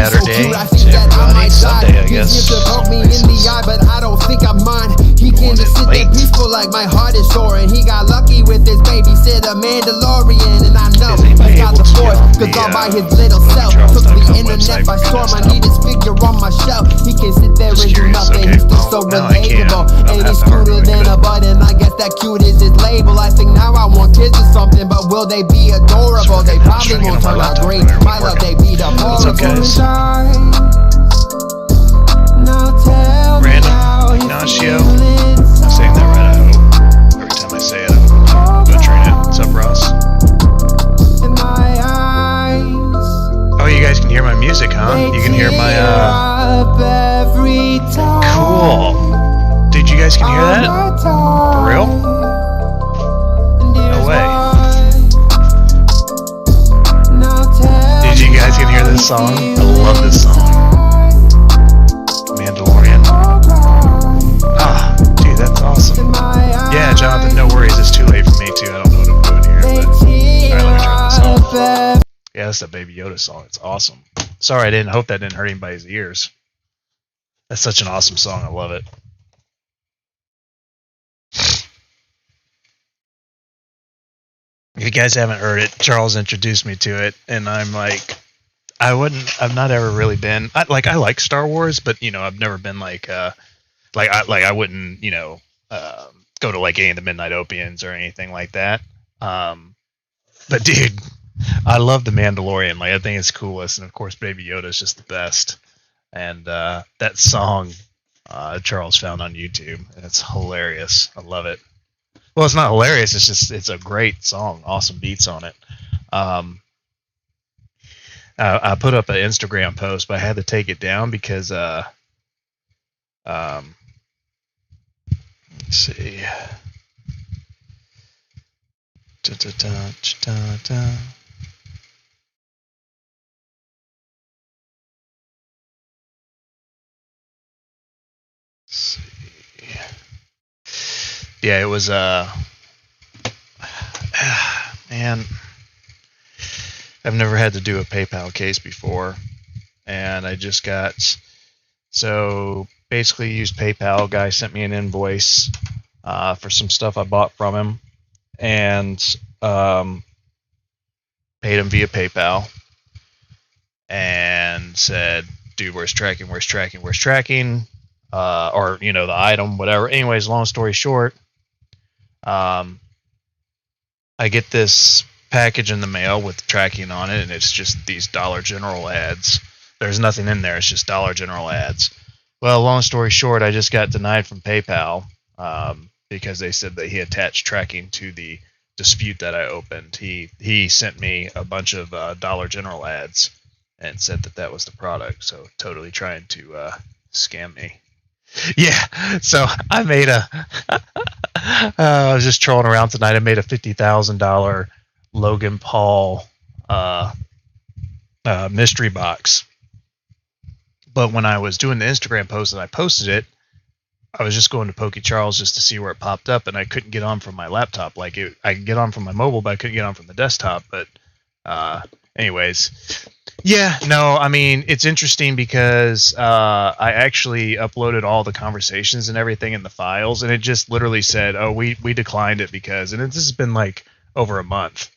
Saturday to everybody. Sunday, I guess. He poke me in the eye, but I don't think I mind. He can just sit there peaceful like my heart is sore. And he got lucky with his babysitter Mandalorian. And I know he's got the force, cause all by his little self. Took the internet by storm, I need his figure on my shelf. He can sit there and do nothing, he's still so relatable. And he's cuter than a button, I guess that cute is his label. I think now I want kids or something, but will they be adorable? They probably won't turn out great. My love, they be the horrible. Random Ignacio. I'm saying that right, I hope. Every time I say it, I'm butchering it. What's up, Ross? Oh, you guys can hear my music, huh? You can hear my, Cool. Dude, you guys can hear that? For real? No way. Did you guys can hear this song? I love this song. Mandalorian. Ah, dude, that's awesome. Yeah, Jonathan, no worries. It's too late for me, too. I don't know what I'm doing here. But... Alright, let me turn this off. Yeah, that's that Baby Yoda song. It's awesome. Sorry, I hope that didn't hurt anybody's ears. That's such an awesome song. I love it. If you guys haven't heard it, Charles introduced me to it, and I'm like, I've not ever really been, I like Star Wars, but, you know, I've never been I wouldn't, you know, go to like any of the Midnight Opians or anything like that. But dude, I love the Mandalorian. Like, I think it's coolest, and of course, Baby Yoda is just the best. And that song Charles found on YouTube, and it's hilarious. I love it. Well, it's not hilarious. It's a great song. Awesome beats on it. I put up an Instagram post, but I had to take it down because let's see. See. Yeah, it was man, I've never had to do a PayPal case before, and I just got, so basically used PayPal. Guy sent me an invoice for some stuff I bought from him, and paid him via PayPal, and said, dude, where's tracking, or, you know, the item, whatever. Anyways, long story short, I get this package in the mail with tracking on it, and it's just these Dollar General ads. There's nothing in there. It's just Dollar General ads. Well, long story short, I just got denied from PayPal because they said that he attached tracking to the dispute that I opened. He sent me a bunch of Dollar General ads and said that that was the product. So totally trying to scam me. Yeah, so I made I was just trolling around tonight. I made a $50,000 Logan Paul mystery box. But when I was doing the Instagram post and I posted it, I was just going to Pokey Charles just to see where it popped up, and I couldn't get on from my laptop. I could get on from my mobile, but I couldn't get on from the desktop. But anyways, yeah, no, I mean, it's interesting because I actually uploaded all the conversations and everything in the files, and it just literally said, oh, we declined it because, and this has been like over a month.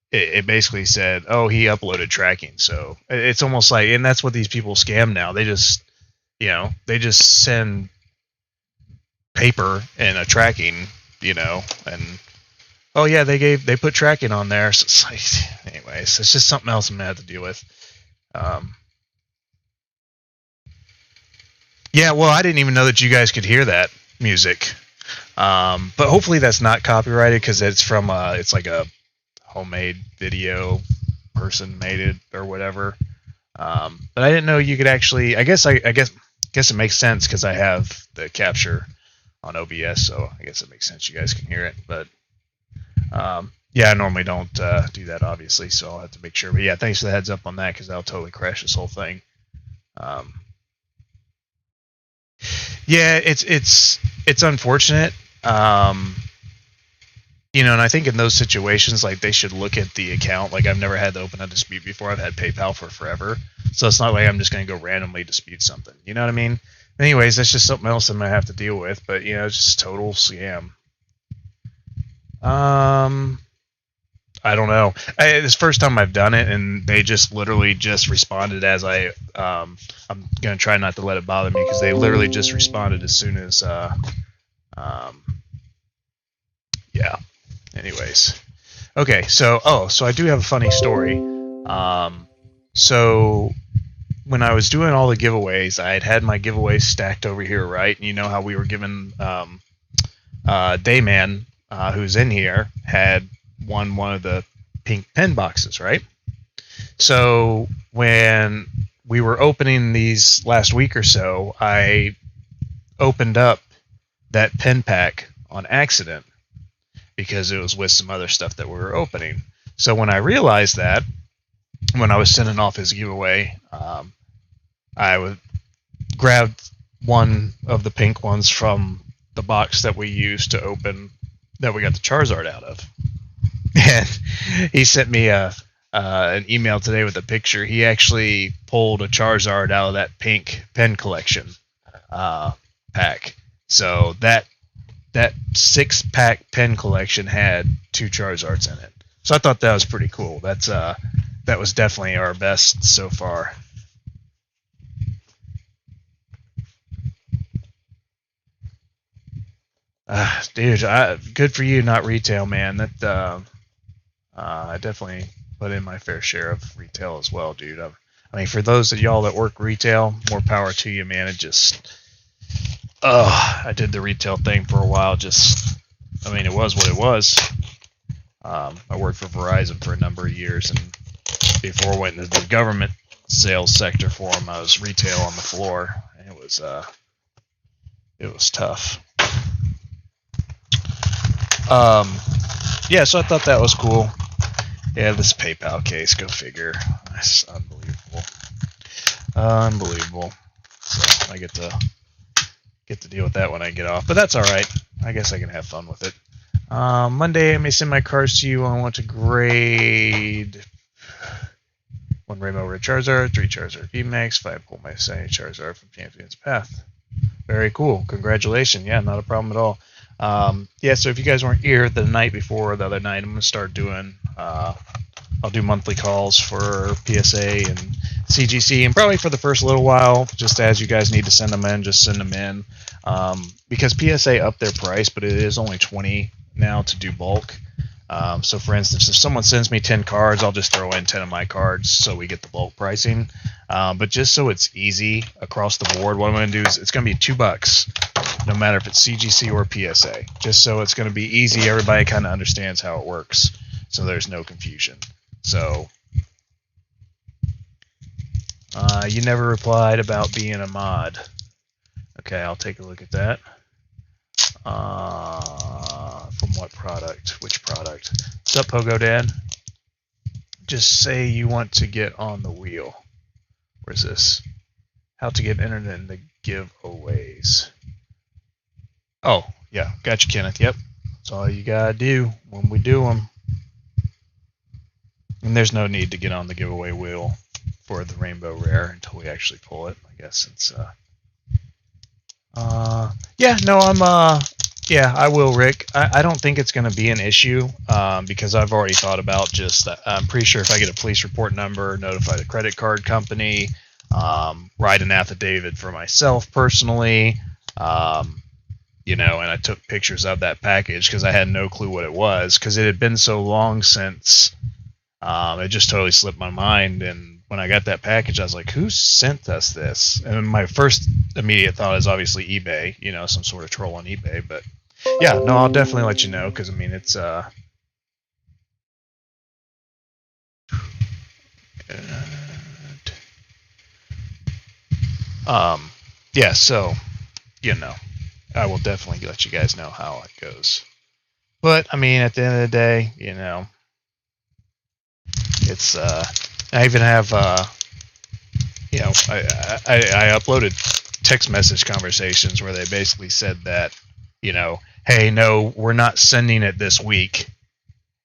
It basically said, oh, he uploaded tracking. So it's almost like, and that's what these people scam now. They just, you know, they just send paper and a tracking, you know, and oh yeah, they put tracking on there. So it's like, anyways, it's just something else I'm gonna have to deal with. Yeah, well, I didn't even know that you guys could hear that music. But hopefully that's not copyrighted because it's from it's like a homemade video, person made it or whatever. But I didn't know you could actually. I guess it makes sense because I have the capture on OBS, so I guess it makes sense you guys can hear it. But yeah, I normally don't do that, obviously, so I'll have to make sure. But yeah, thanks for the heads up on that because that'll totally crash this whole thing. Yeah, it's unfortunate. and I think in those situations, like, they should look at the account. Like, I've never had to open a dispute before. I've had PayPal for forever. So it's not like I'm just going to go randomly dispute something. You know what I mean? Anyways, that's just something else I'm going to have to deal with. But, it's just total scam. I don't know. It's the first time I've done it, and they just literally just responded as I'm going to try not to let it bother me, because they literally just responded as soon as, yeah. Anyways. Okay, so I do have a funny story. So when I was doing all the giveaways, I had my giveaways stacked over here, right? And you know how we were given, Dayman, who's in here, had won one of the pink pen boxes, right? So when we were opening these last week or so, I opened up that pen pack on accident because it was with some other stuff that we were opening. So when I realized that, when I was sending off his giveaway, I grabbed one of the pink ones from the box that we used to open, that we got the Charizard out of. And he sent me an email today with a picture. He actually pulled a Charizard out of that pink pen collection pack. So that 6-pack pen collection had 2 Charizards in it. So I thought that was pretty cool. That was definitely our best so far. Dude, good for you, not retail, man. That I definitely put in my fair share of retail as well, dude. I mean, for those of y'all that work retail, more power to you, man. It just, I did the retail thing for a while. It was what it was. I worked for Verizon for a number of years, and before I went into the government sales sector for them, I was retail on the floor. And it was tough. Yeah, so I thought that was cool. Yeah, this PayPal case, go figure. That's unbelievable. So I get to deal with that when I get off, but that's all right. I guess I can have fun with it. Monday, I may send my cards to you. I want to grade 1 Rainbow Red Charizard, 3 Charizard VMAX, 5 Pull My Shiny Charizard from Champion's Path. Very cool. Congratulations. Yeah, not a problem at all. Yeah, so if you guys weren't here the night before or the other night, I'm going to start doing, I'll do monthly calls for PSA and CGC, and probably for the first little while, just as you guys need to send them in, just send them in. Because PSA upped their price, but it is only $20 now to do bulk. So for instance, if someone sends me 10 cards, I'll just throw in 10 of my cards so we get the bulk pricing. But just so it's easy across the board, what I'm going to do is it's going to be $2, no matter if it's CGC or PSA. Just so it's going to be easy, everybody kind of understands how it works, so there's no confusion. So you never replied about being a mod. Okay, I'll take a look at that. From what product? Which product? What's up, Pogo Dad? Just say you want to get on the wheel. Where's this? How to get entered in the giveaways. Oh, yeah. Gotcha, Kenneth. Yep. That's all you gotta do when we do them. And there's no need to get on the giveaway wheel for the Rainbow Rare until we actually pull it. I guess it's yeah, no, yeah, I will, Rick. I don't think it's going to be an issue because I've already thought about just, I'm pretty sure if I get a police report number, notify the credit card company, write an affidavit for myself personally, and I took pictures of that package because I had no clue what it was because it had been so long since it just totally slipped my mind. And when I got that package, I was like, who sent us this? And my first immediate thought is obviously eBay, some sort of troll on eBay. But yeah, no, I'll definitely let you know because, I mean, it's yeah, so, I will definitely let you guys know how it goes. But, I mean, at the end of the day, it's, I even have, I uploaded text message conversations where they basically said that, hey, no, we're not sending it this week.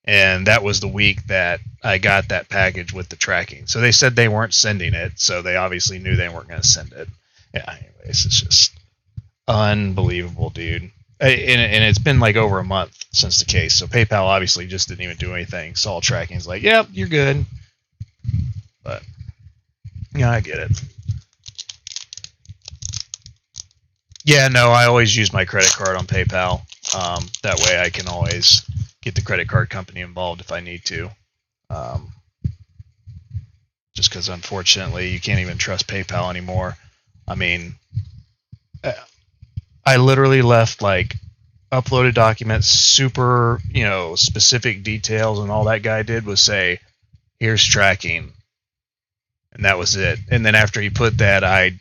And that was the week that I got that package with the tracking. So they said they weren't sending it, so they obviously knew they weren't going to send it. Yeah, anyways, it's just unbelievable, dude. And it's been like over a month since the case, so PayPal obviously just didn't even do anything. Saw tracking's like, yep, you're good. But, yeah, I get it. Yeah, no, I always use my credit card on PayPal. That way I can always get the credit card company involved if I need to. Just because, unfortunately, you can't even trust PayPal anymore. I mean, I literally left, like, uploaded documents, super, specific details, and all that guy did was say, here's tracking. And that was it. And then after he put that, I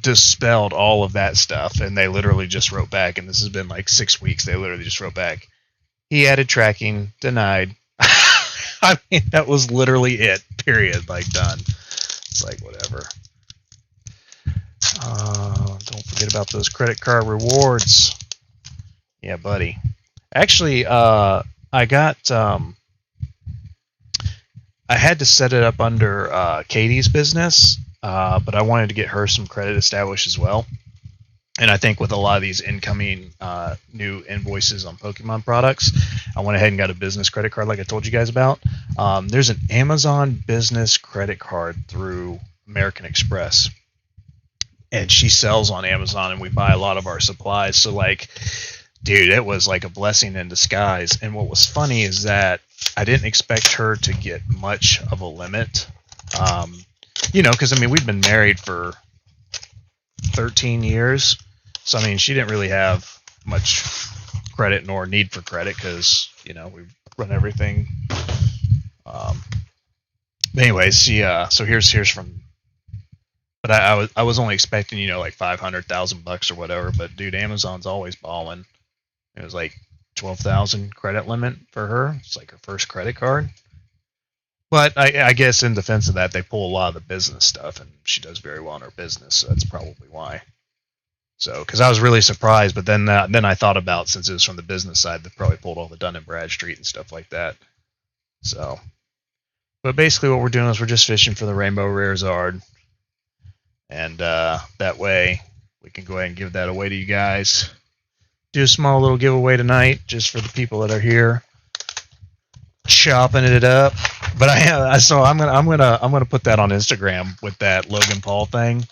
dispelled all of that stuff, and they literally just wrote back, and this has been like 6 weeks, they literally just wrote back, he added tracking, denied. I mean, that was literally it, period, like, done. It's like, whatever. Don't forget about those credit card rewards. Yeah, buddy. Actually, I got, I had to set it up under Katie's business, but I wanted to get her some credit established as well. And I think with a lot of these incoming new invoices on Pokemon products, I went ahead and got a business credit card like I told you guys about. There's an Amazon business credit card through American Express. And she sells on Amazon, and we buy a lot of our supplies. So, like, dude, it was like a blessing in disguise. And what was funny is that I didn't expect her to get much of a limit. Because, I mean, we've been married for 13 years. So, I mean, she didn't really have much credit nor need for credit because, we run everything. But anyways, so here's from... But I was only expecting, like $500,000 or whatever. But, dude, Amazon's always balling. It was like 12,000 credit limit for her. It's like her first credit card. But I guess in defense of that, they pull a lot of the business stuff, and she does very well in her business, so that's probably why. So, because I was really surprised, but then I thought about, since it was from the business side, they probably pulled all the Dun & Bradstreet and stuff like that. So, but basically what we're doing is we're just fishing for the Rainbow Rare Zard. And that way we can go ahead and give that away to you guys. Do a small little giveaway tonight just for the people that are here, chopping it up. But I'm gonna put that on Instagram with that Logan Paul thing.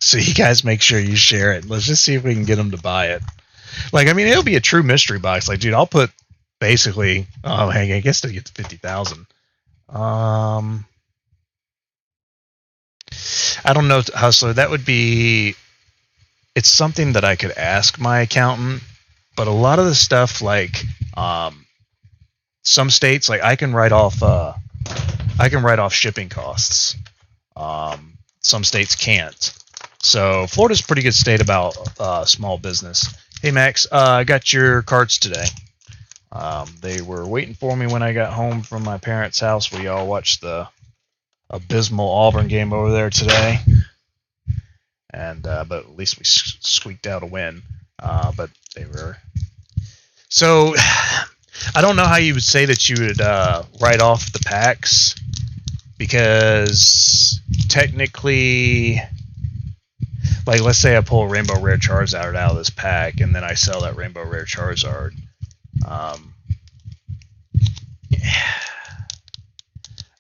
So you guys make sure you share it. Let's just see if we can get them to buy it. Like, I mean, it'll be a true mystery box. Like, dude, I'll put basically. Oh, hey, I guess to get to 50,000. I don't know how. So that would be. It's something that I could ask my accountant, but a lot of the stuff, like some states, like I can write off shipping costs. Some states can't. So Florida's a pretty good state about small business. Hey Max, I got your cards today. They were waiting for me when I got home from my parents' house. We all watched the abysmal Auburn game over there today. And but at least we squeaked out a win. But they were. So I don't know how you would say that you would write off the packs, because technically, like, let's say I pull a Rainbow Rare Charizard out of this pack, and then I sell that Rainbow Rare Charizard.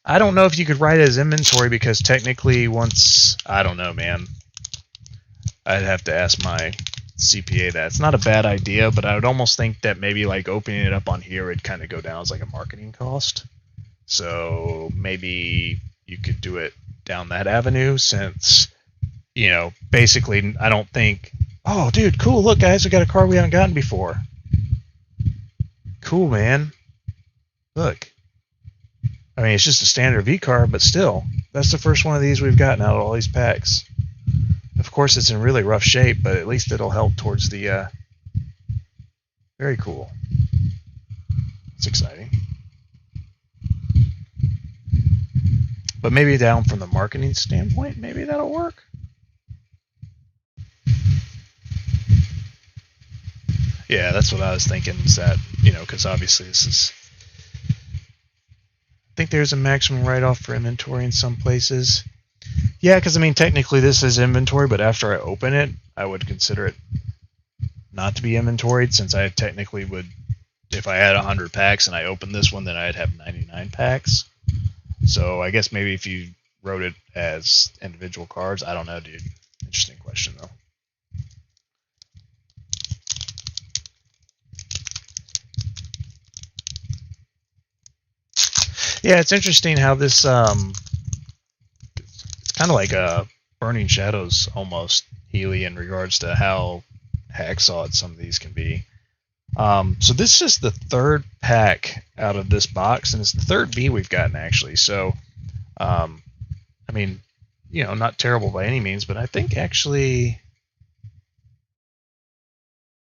I don't know if you could write it as inventory, because technically once, I don't know, man. I'd have to ask my CPA that. It's not a bad idea, but I would almost think that maybe like opening it up on here would kind of go down as like a marketing cost. So maybe you could do it down that avenue, since, basically I don't think, oh, dude, cool, look, guys, we got a card we haven't gotten before. Cool, man. Look. I mean, it's just a standard V card, but still, that's the first one of these we've gotten out of all these packs. Of course, it's in really rough shape, but at least it'll help towards the... Very cool. It's exciting. But maybe down from the marketing standpoint, maybe that'll work. Yeah, that's what I was thinking. Is that, you know, because obviously this is. I think there's a maximum write-off for inventory in some places. Yeah, because I mean, technically this is inventory, but after I open it, I would consider it not to be inventoried, since I technically would, if I had 100 packs and I opened this one, then I'd have 99 packs. So I guess maybe if you wrote it as individual cards, I don't know, dude. Interesting question, though. Yeah, it's interesting how this, it's kind of like a Burning Shadows almost, Healy, in regards to how hacksawed some of these can be. So this is the third pack out of this box, and it's the third B we've gotten, actually. So, I mean, you know, not terrible by any means, but I think actually,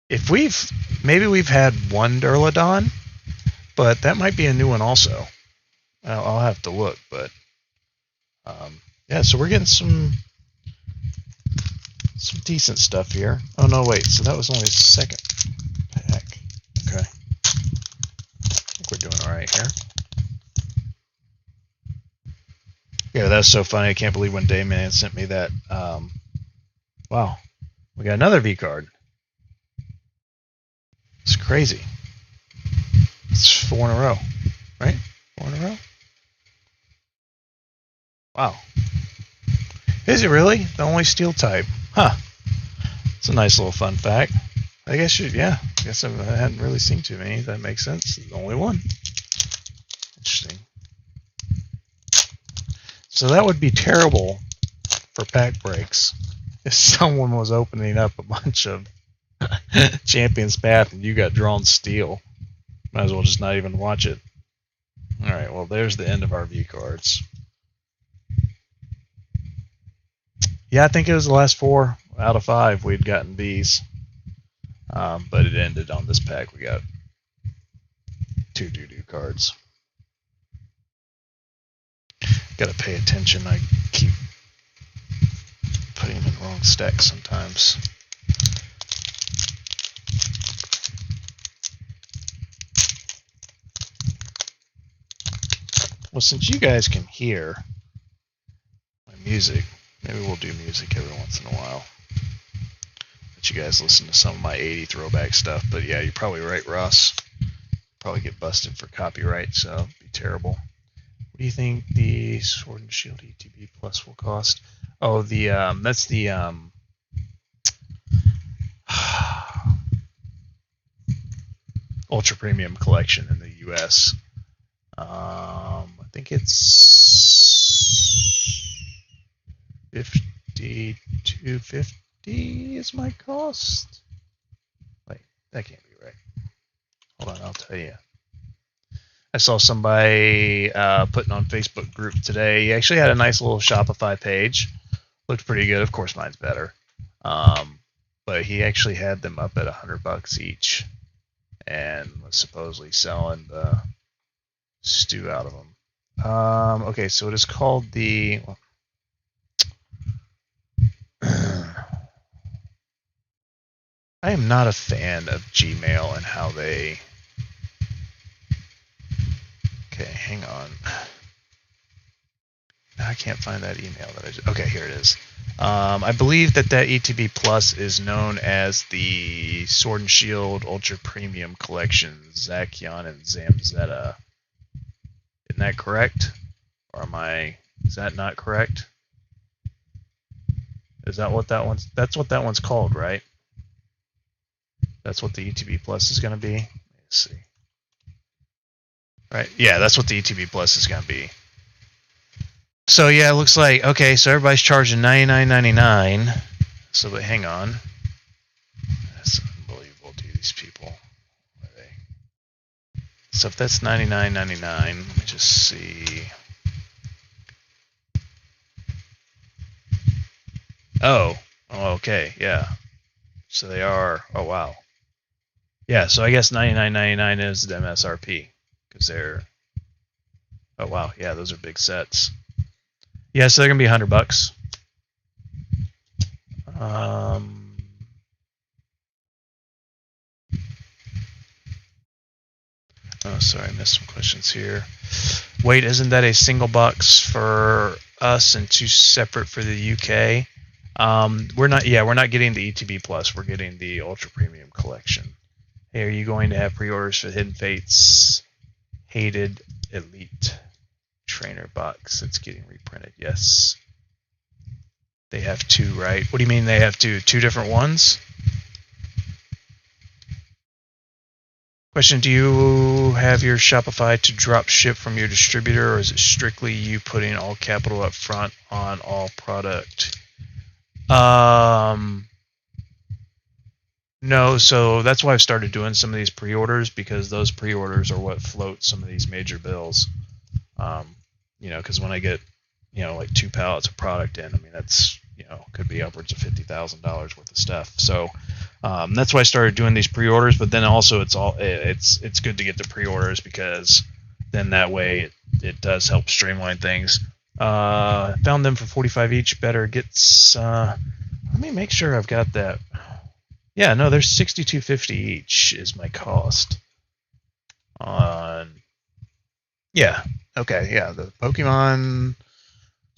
if maybe we've had one Durlodon, but that might be a new one also. I'll have to look, but yeah, so we're getting some decent stuff here. Oh no, wait, so that was only the second pack. Okay, I think we're doing all right here. Yeah, that's so funny. I can't believe when Dayman sent me that. Wow, we got another V card. It's crazy. It's 4 in a row, right? 4 in a row. Wow. Is it really? The only steel type? Huh. It's a nice little fun fact. I guess yeah. I guess I hadn't really seen too many. That makes sense. The only one. Interesting. So that would be terrible for pack breaks if someone was opening up a bunch of Champion's Path and you got drawn steel. Might as well just not even watch it. Alright, well there's the end of our V cards. Yeah, I think it was the last 4 out of 5 we'd gotten V's. But it ended on this pack. We got 2 doo-doo cards. Gotta pay attention. I keep putting them in wrong stacks sometimes. Well, since you guys can hear my music, maybe we'll do music every once in a while. Let you guys listen to some of my 80 throwback stuff. But yeah, you're probably right, Ross. Probably get busted for copyright, so it'd be terrible. What do you think the Sword and Shield ETB Plus will cost? Oh, that's the Ultra Premium Collection in the US. I think it's $52.50 is my cost. Wait, that can't be right. Hold on, I'll tell you. I saw somebody putting on Facebook group today. He actually had a nice little Shopify page. Looked pretty good. Of course, mine's better. But he actually had them up at $100 each, and was supposedly selling the stew out of them. Okay, so it is called the. I am not a fan of Gmail and how they. Okay, hang on. Now I can't find that email that I just. Okay, here it is. I believe that ETB Plus is known as the Sword and Shield Ultra Premium Collection, Zacian and Zamzetta. Isn't that correct? Or is that not correct? Is that what that one's, that's what that one's called, right? That's what the ETB Plus is going to be? Let's see. Right, yeah, that's what the ETB Plus is going to be. So yeah, it looks like, okay, so everybody's charging $99.99. So, but hang on. That's unbelievable, dude, these people. Where are they? So if that's $99.99, let me just see. Oh, okay, yeah. So they are, oh wow. Yeah, so I guess $99.99 is the MSRP. Because they're, oh wow, yeah, those are big sets. Yeah, so they're gonna be $100. sorry, I missed some questions here. Wait, isn't that a single box for us and 2 separate for the UK? We're not getting the ETB Plus. We're getting the Ultra Premium Collection. Hey, are you going to have pre-orders for Hidden Fates Hated Elite Trainer box that's getting reprinted? Yes. They have 2, right? What do you mean they have 2? 2 different ones? Question, do you have your Shopify to drop ship from your distributor, or is it strictly you putting all capital up front on all product? No, so that's why I've started doing some of these pre-orders, because those pre-orders are what float some of these major bills. Because when I get, like 2 pallets of product in, I mean, that's, could be upwards of $50,000 worth of stuff. So that's why I started doing these pre-orders. But then also it's good to get the pre-orders, because then that way it does help streamline things. Found them for $45 each. Better gets. Let me make sure I've got that. Yeah, no, they're $62.50 each is my cost. Yeah, okay, yeah, the Pokemon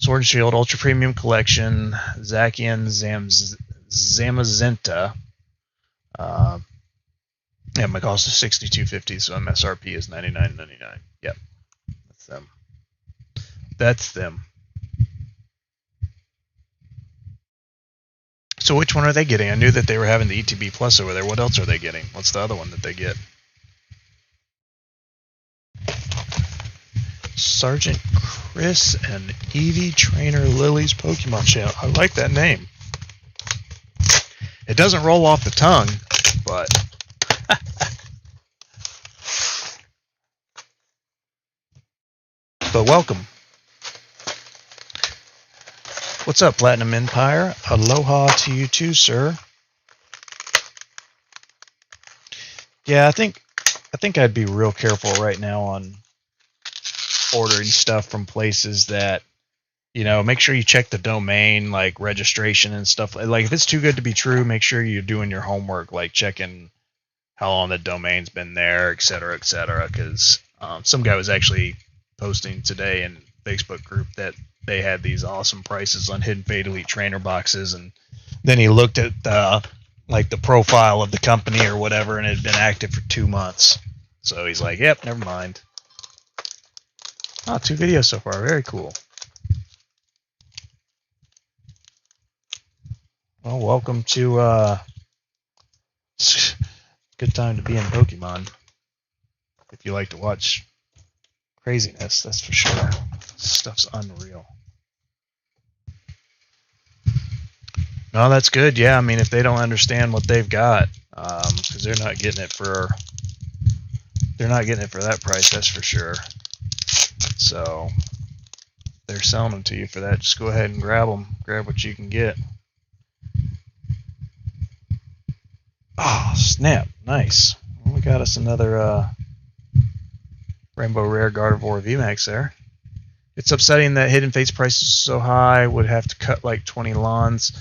Sword and Shield Ultra Premium Collection, Zacian Zamazenta. Yeah, my cost is $62.50, so MSRP is $99.99. Yep, that's them. That's them. So which one are they getting? I knew that they were having the ETB Plus over there. What else are they getting? What's the other one that they get? Sergeant Chris and Eevee Trainer Lily's Pokemon Channel. I like that name. It doesn't roll off the tongue, but... but welcome. What's up, Platinum Empire? Aloha to you too, sir. Yeah, I think I'd be real careful right now on ordering stuff from places that, make sure you check the domain, like registration and stuff. Like if it's too good to be true, make sure you're doing your homework, like checking how long the domain's been there, et cetera, because some guy was actually posting today in Facebook group that they had these awesome prices on Hidden Fate Elite Trainer boxes, and then he looked at the profile of the company or whatever, and it had been active for 2 months. So he's like, yep, never mind. Oh, 2 videos so far. Very cool. Well, welcome to good time to be in Pokemon. If you like to watch craziness, that's for sure. Stuff's unreal. No, that's good. Yeah, I mean, if they don't understand what they've got, because they're not getting it for that price, that's for sure. So they're selling them to you for that. Just go ahead and grab them. Grab what you can get. Oh, snap! Nice. Well, we got us another Rainbow Rare Gardevoir VMAX there. It's upsetting that Hidden Fate's price is so high. Would have to cut like 20 lawns.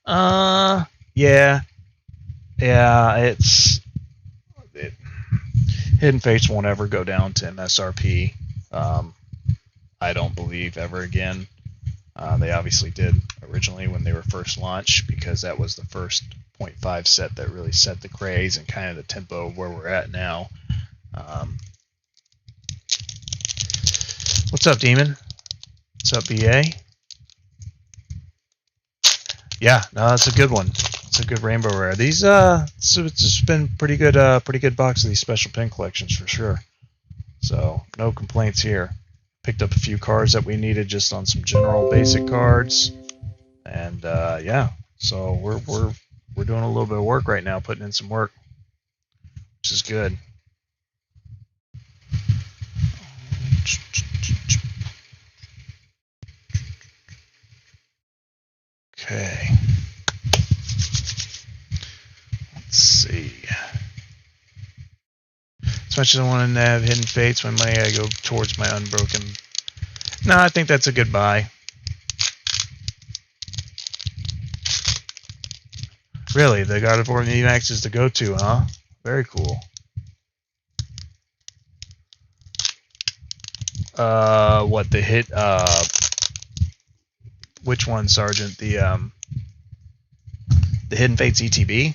Yeah. Hidden Fates won't ever go down to MSRP. I don't believe ever again. They obviously did originally when they were first launched, because that was the first 0.5 set that really set the craze and kind of the tempo of where we're at now. What's up, Demon? What's up, BA? Yeah, no, that's a good one. It's a good Rainbow Rare. These, so it's just been pretty good box of these special pin collections for sure. So no complaints here. Picked up a few cards that we needed just on some general basic cards, and yeah. So we're doing a little bit of work right now, putting in some work, which is good. Okay. Let's see. As much as I want to have Hidden Fates, my money I go towards my Unbroken. No, I think that's a good buy. Really, the Gardevoir VMAX is the go-to, huh? Very cool. What the hit? Which one, Sergeant? The Hidden Fates ETB.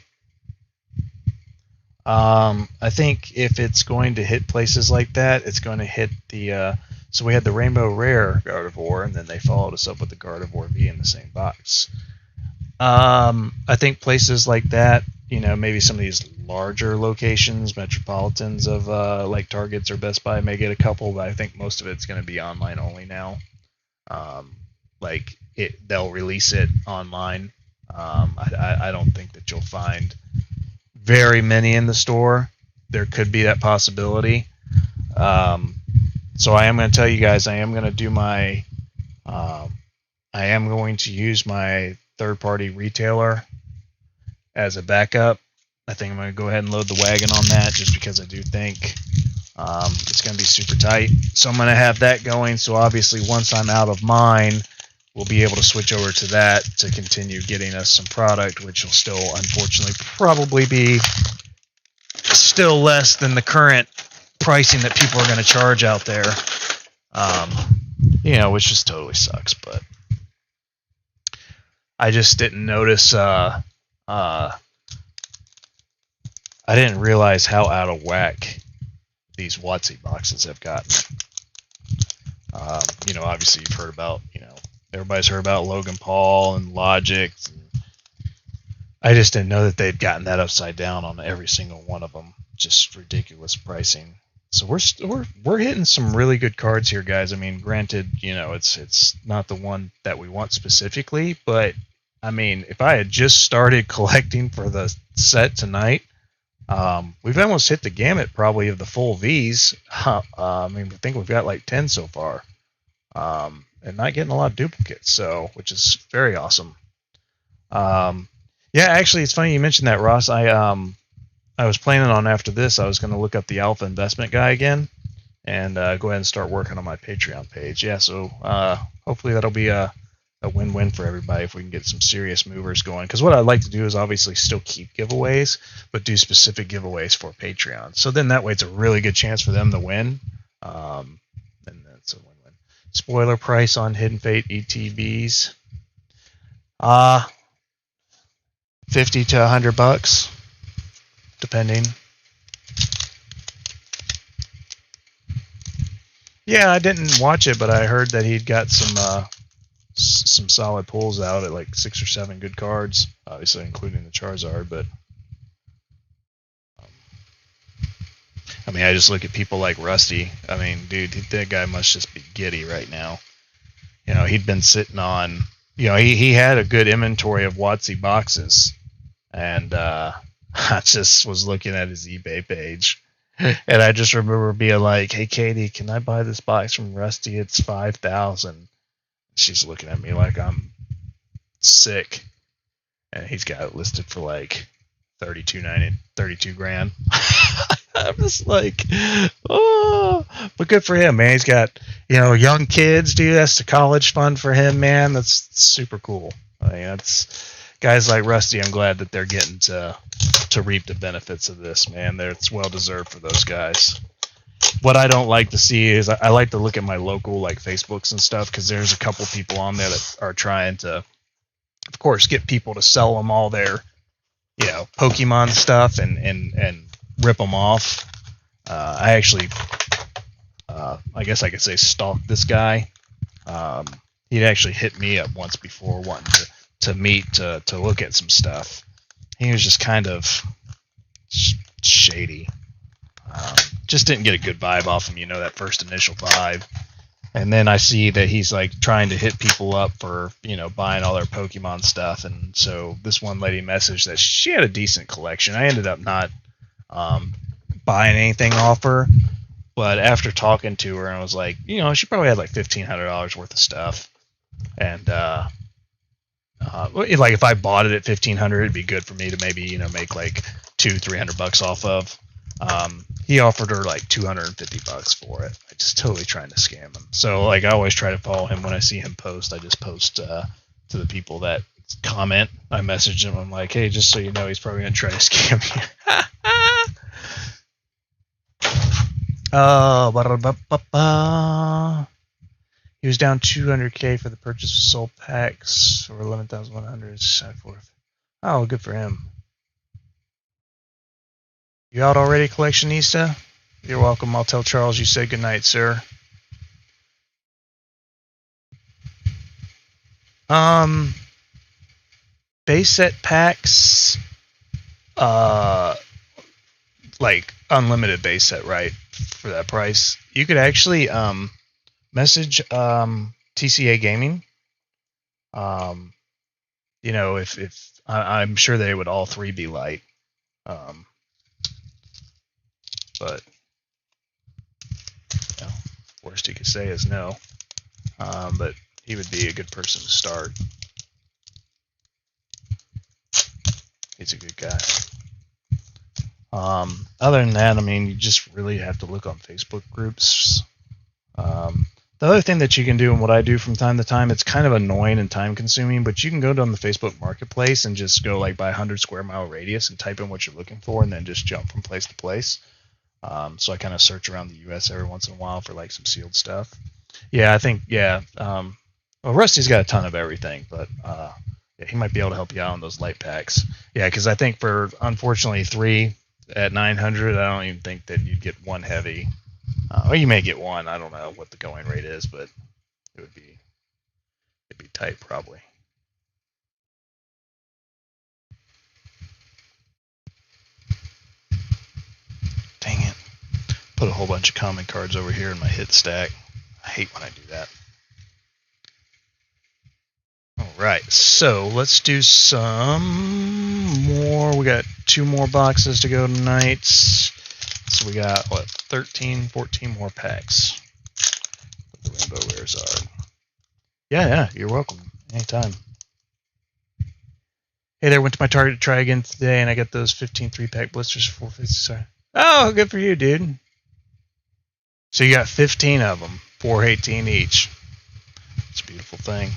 I think if it's going to hit places like that, it's going to hit the. So we had the Rainbow Rare Gardevoir, and then they followed us up with the Gardevoir V in the same box. I think places like that, you know, maybe some of these larger locations, metropolitans of like Targets or Best Buy may get a couple, but I think most of it's going to be online only now. They'll release it online. I don't think that you'll find very many in the store. There could be that possibility. So I am going to tell you guys, I am going to do my, I am going to use my third-party retailer as a backup. I think I'm going to go ahead and load the wagon on that just because I do think it's going to be super tight. So I'm going to have that going. So obviously once I'm out of mine, we'll be able to switch over to that to continue getting us some product, which will still unfortunately probably be still less than the current pricing that people are going to charge out there. You know, which just totally sucks, but I just didn't notice, I didn't realize how out of whack these WotC boxes have gotten. You know, obviously you've heard about, you know, everybody's heard about Logan Paul and Logic. I just didn't know that they'd gotten that upside down on every single one of them. Just ridiculous pricing. So we're hitting some really good cards here, guys. I mean, granted, you know, it's not the one that we want specifically, but I mean, if I had just started collecting for the set tonight, we've almost hit the gamut probably of the full Vs. I mean, I think we've got like 10 so far, and not getting a lot of duplicates, so which is very awesome. Yeah, actually, it's funny you mentioned that, Ross. I was planning on after this, I was going to look up the Alpha Investment guy again and go ahead and start working on my Patreon page. Yeah, so hopefully that'll be a win-win for everybody if we can get some serious movers going. Because what I'd like to do is obviously still keep giveaways, but do specific giveaways for Patreon. So then that way it's a really good chance for them to win. And that's a win-win. Spoiler price on Hidden Fate ETBs. 50 to $100, depending. Yeah, I didn't watch it, but I heard that he'd got some solid pulls out at like 6 or 7 good cards, obviously including the Charizard. But I mean, I just look at people like Rusty. I mean, dude, that guy must just be giddy right now. You know, he'd been sitting on, you know, he had a good inventory of WotC boxes, and I just was looking at his eBay page, and I just remember being like, "Hey, Katie, can I buy this box from Rusty? It's $5,000." She's looking at me like I'm sick, and he's got it listed for like $32 grand. I'm just like, oh, but good for him, man. He's got, you know, young kids, dude. That's the college fund for him, man. That's super cool. I mean, that's guys like Rusty. I'm glad that they're getting to reap the benefits of this, man. It's well deserved for those guys. What I don't like to see is I like to look at my local like Facebooks and stuff, because there's a couple people on there that are trying to, of course, get people to sell them all their, you know, Pokemon stuff and rip them off. I actually, I guess I could say, stalked this guy. He'd actually hit me up once before wanting to meet to look at some stuff. He was just kind of shady. Just didn't get a good vibe off him, you know, that first initial vibe. And then I see that he's like trying to hit people up for, you know, buying all their Pokemon stuff. And so this one lady messaged that she had a decent collection. I ended up not buying anything off her, but after talking to her, I was like, you know, she probably had like $1,500 worth of stuff. And like if I bought it at $1,500, it'd be good for me to maybe, you know, make like $200-300 off of. He offered her like $250 for it. I just totally trying to scam him. So like I always try to follow him when I see him post. I just post to the people that comment. I message him. I'm like, hey, just so you know, he's probably gonna try to scam you. He was down 200K for the purchase of soul packs for 11,100. Oh, good for him. You out already, Collectionista? You're welcome. I'll tell Charles you said goodnight, sir. Base set packs, like unlimited base set, right? For that price, you could actually message TCA Gaming. You know, if I'm sure they would all three be light, but you know, worst he could say is no. But he would be a good person to start. He's a good guy. Other than that, I mean, you just really have to look on Facebook groups. The other thing that you can do, and what I do from time to time, it's kind of annoying and time consuming, but you can go down the Facebook Marketplace and just go like by 100 square mile radius and type in what you're looking for and then just jump from place to place. So I kind of search around the US every once in a while for like some sealed stuff. Yeah, I think, yeah. Well, Rusty's got a ton of everything, but yeah, he might be able to help you out on those light packs. Yeah, because I think for, unfortunately, 3 at 900, I don't even think that you'd get one heavy. Or you may get one. I don't know what the going rate is, but it'd be tight probably. Dang it. Put a whole bunch of common cards over here in my hit stack. I hate when I do that. Alright, so let's do some more. We got 2 more boxes to go tonight. So we got, what, 13, 14 more packs. The rainbow rares are. Yeah, you're welcome. Anytime. Hey there, went to my Target to try again today, and I got those 15 3-pack blisters for $4.50. Sorry. Oh, good for you, dude. So you got 15 of them, $4.18 each. It's a beautiful thing.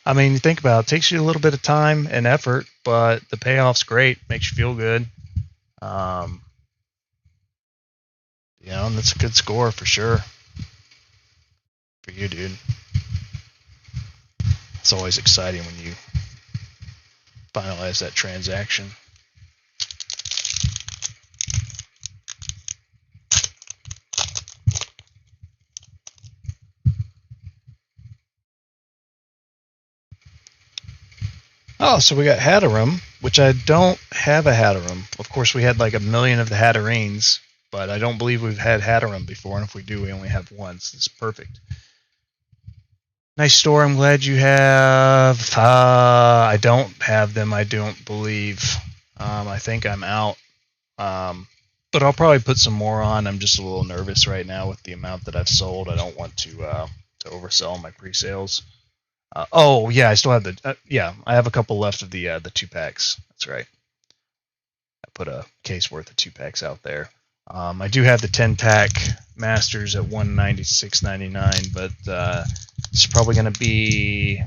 I mean, you think about it, it takes you a little bit of time and effort, but the payoff's great, makes you feel good. You know, and that's a good score for sure. For you, dude. It's always exciting when you finalize that transaction. Oh, so we got Hatterum, which I don't have a Hatterum. Of course, we had like a million of the Hatterines, but I don't believe we've had Hatterum before, and if we do, we only have one, so it's perfect. Nice store, I'm glad you have. I don't have them, I don't believe. I think I'm out. But I'll probably put some more on. I'm just a little nervous right now with the amount that I've sold. I don't want to oversell my pre-sales. Oh, yeah, I still have the... yeah, I have a couple left of the 2-packs. That's right. I put a case worth of 2-packs out there. I do have the 10-pack Masters at $196.99, but it's probably going to be...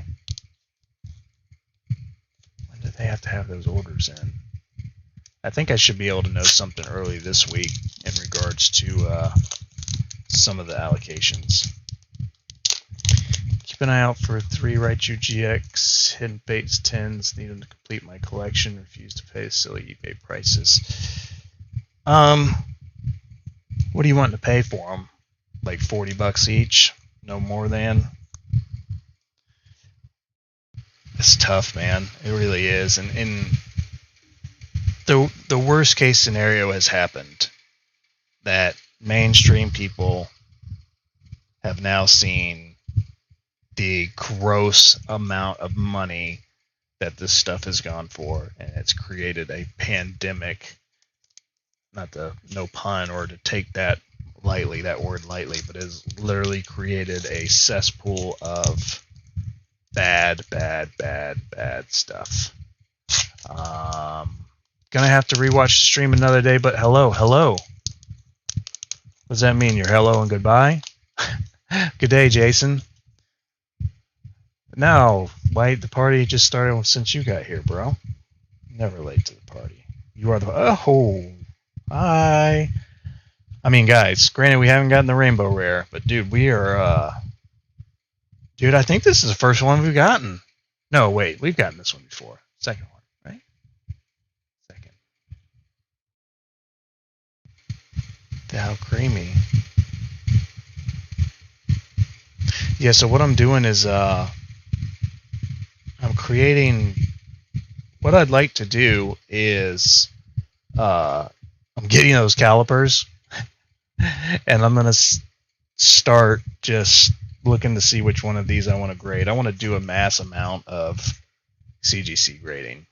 When do they have to have those orders in? I think I should be able to know something early this week in regards to some of the allocations. Keep an eye out for 3 Raichu GX, Hidden Fates 10s, need them to complete my collection, refuse to pay silly eBay prices. What do you want to pay for them? Like $40 each? No more than? It's tough, man. It really is. And the worst case scenario has happened. That mainstream people have now seen the gross amount of money that this stuff has gone for, and it's created a pandemic. Not to, no pun, or to take that lightly, that word lightly, but it has literally created a cesspool of bad stuff. Gonna have to rewatch the stream another day, but hello. What does that mean? Your hello and goodbye? Good day, Jason. No, White, the party just started since you got here, bro. Never late to the party. You are the... Oh, hi. I mean, guys, granted we haven't gotten the rainbow rare, but dude, we are, dude, I think this is the first one we've gotten. No, wait, we've gotten this one before. Second one, right? Second. How creamy. Yeah, so what I'm doing is, I'm creating, what I'd like to do is, I'm getting those calipers, and I'm going to start just looking to see which one of these I want to grade. I want to do a mass amount of CGC grading.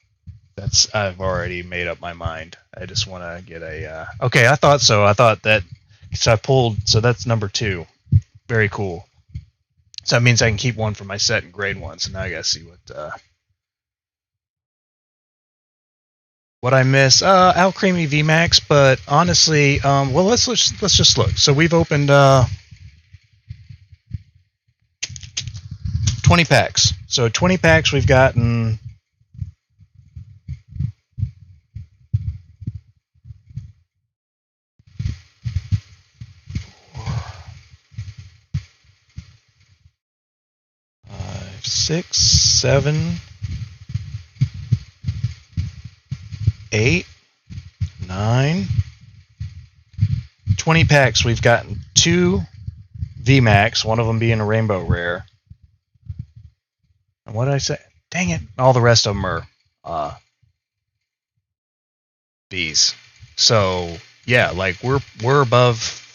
I've already made up my mind. I just want to get a, okay, I thought so. I thought that, so I pulled, so that's number 2. Very cool. So that means I can keep one for my set and grade one. So now I got to see what I miss. Al Creamy VMAX, but honestly, well, let's just look. So we've opened 20 packs. So 20 packs we've gotten. Six, 7, 8, 9, 20 packs. We've gotten 2 VMAX, one of them being a rainbow rare. And what did I say? Dang it! All the rest of them are Bs. So yeah, like we're above.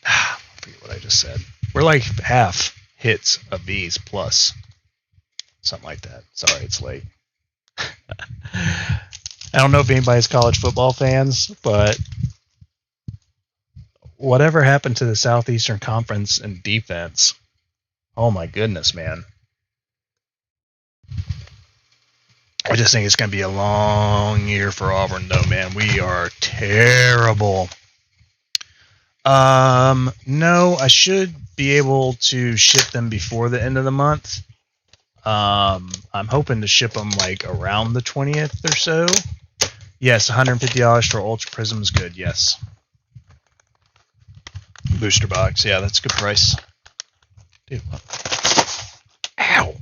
I forget what I just said. We're like half hits of Bs plus. Something like that. Sorry, it's late. I don't know if anybody's college football fans, but whatever happened to the Southeastern Conference in defense? Oh my goodness, man. I just think it's going to be a long year for Auburn, though, man. We are terrible. No, I should be able to ship them before the end of the month. I'm hoping to ship them like around the 20th or so. Yes, $150 for Ultra Prism is good. Yes. Booster box. Yeah, that's a good price. Dude, what? Ow.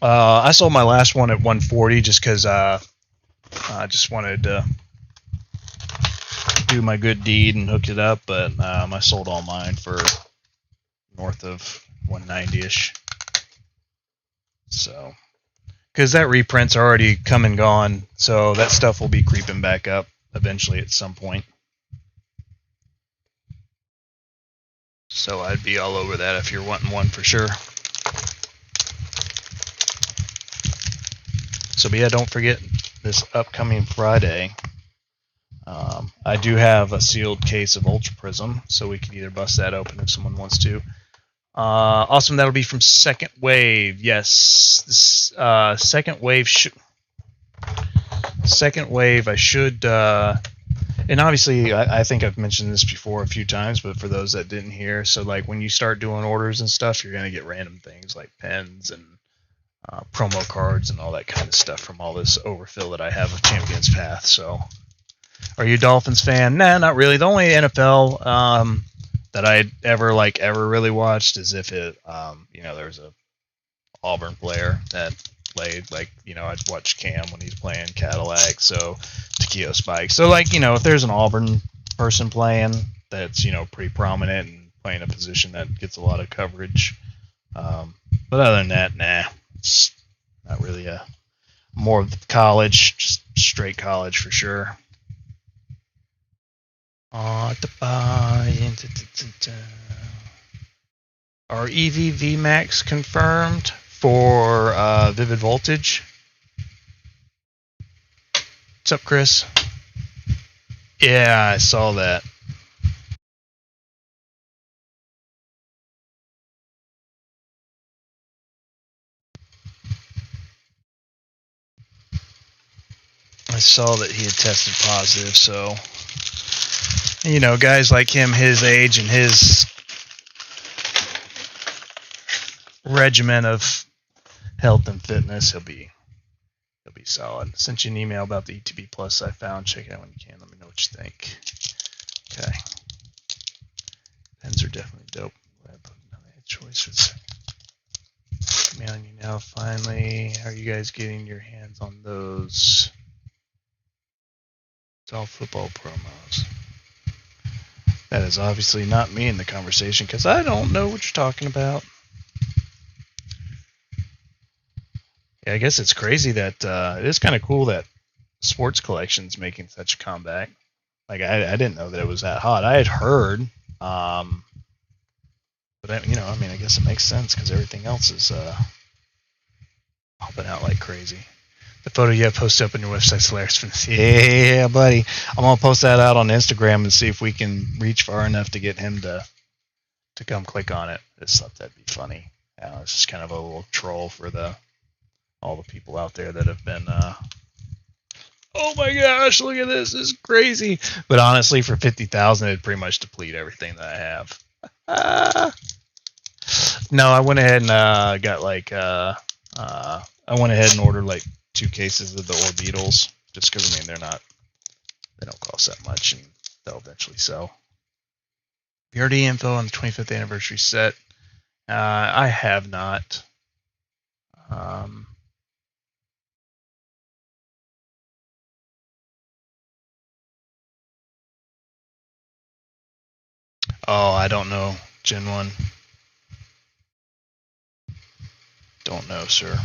I sold my last one at $140 just because I just wanted to do my good deed and hook it up, but I sold all mine for north of $190-ish. So, because that reprint's already come and gone, so that stuff will be creeping back up eventually at some point. So I'd be all over that if you're wanting one for sure. So, but yeah, don't forget this upcoming Friday. I do have a sealed case of Ultra Prism, so we can either bust that open if someone wants to. Awesome, that'll be from Second Wave. Yes, this Second Wave. Second Wave. I should. And obviously, I think I've mentioned this before a few times, but for those that didn't hear, so like when you start doing orders and stuff, you're gonna get random things like pens and promo cards and all that kind of stuff from all this overfill that I have of Champions Path. So, are you a Dolphins fan? Nah, not really. The only NFL that I ever really watched is if it, there was a Auburn player that played, like, I'd watch Cam when he's playing Cadillac, so Takeo Spike. So, like, if there's an Auburn person playing that's, pretty prominent and playing a position that gets a lot of coverage. But other than that, nah, it's not really more of college, just straight college for sure. Are EV VMAX confirmed for Vivid Voltage? What's up, Chris? Yeah, I saw that. I saw that he had tested positive, so guys like him, his age and his regimen of health and fitness, he'll be It'll be solid. Sent you an email about the ETB Plus I found. Check it out when you can. Let me know what you think. Okay. Pens are definitely dope. I had choice for this. Emailing you now. Finally, how are you guys getting your hands on those? It's all football promos. That is obviously not me in the conversation because I don't know what you're talking about. Yeah, I guess it's crazy that it is kind of cool that sports collection's making such a comeback. Like I didn't know that it was that hot. I had heard, but I guess it makes sense because everything else is popping out like crazy. The photo you have posted up on your website's hilarious. Yeah, buddy. I'm gonna post that out on Instagram and see if we can reach far enough to get him to come click on it. I just thought that'd be funny. It's just kind of a little troll for all the people out there that have been oh my gosh, look at this is crazy. But honestly, for 50,000 it'd pretty much deplete everything that I have. No, I went ahead and got like I went ahead and ordered like 2 cases of the Orbitals just because they don't cost that much and they'll eventually sell. BRD info on the 25th anniversary set. I have not. Oh, I don't know, Gen 1. Don't know, sir.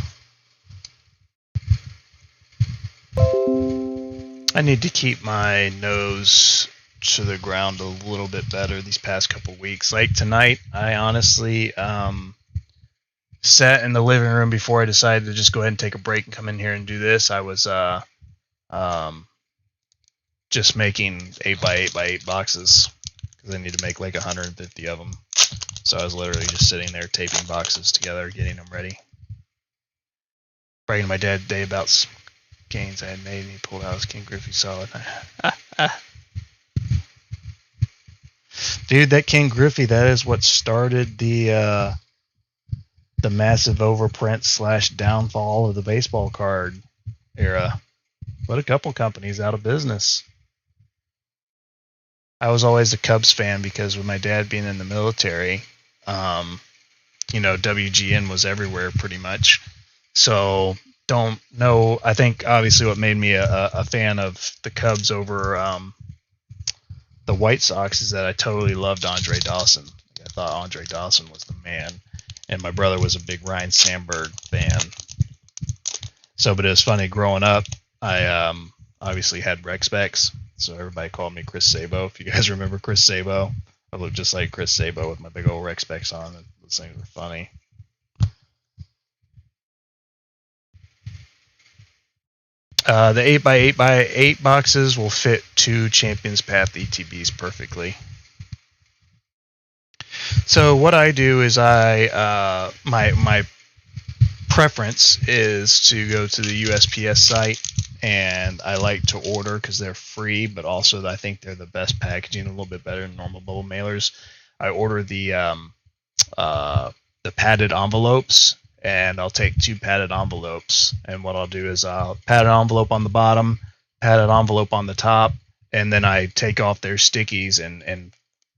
I need to keep my nose to the ground a little bit better these past couple weeks. Like tonight, I honestly sat in the living room before I decided to just go ahead and take a break and come in here and do this. I was just making 8x8x8 boxes because I need to make like 150 of them. So I was literally just sitting there taping boxes together, getting them ready. Bragging to my dad today about some gains I had made, and he pulled out his King Griffey solid. Dude, that King Griffey, that is what started the massive overprint / downfall of the baseball card era. Put a couple companies out of business. I was always a Cubs fan because with my dad being in the military, WGN was everywhere pretty much. So don't know. I think obviously what made me a fan of the Cubs over the White Sox is that I totally loved Andre Dawson. I thought Andre Dawson was the man, and my brother was a big Ryne Sandberg fan. So, but it was funny growing up. I obviously had rec specs, so everybody called me Chris Sabo. If you guys remember Chris Sabo, I looked just like Chris Sabo with my big old rec specs on. Those things were funny. The 8x8x8 boxes will fit 2 Champions Path ETBs perfectly. So what I do is my preference is to go to the USPS site, and I like to order because they're free, but also I think they're the best packaging, a little bit better than normal bubble mailers. I order the padded envelopes, and I'll take 2 padded envelopes, and what I'll do is I'll pad an envelope on the bottom, padded envelope on the top, and then I take off their stickies and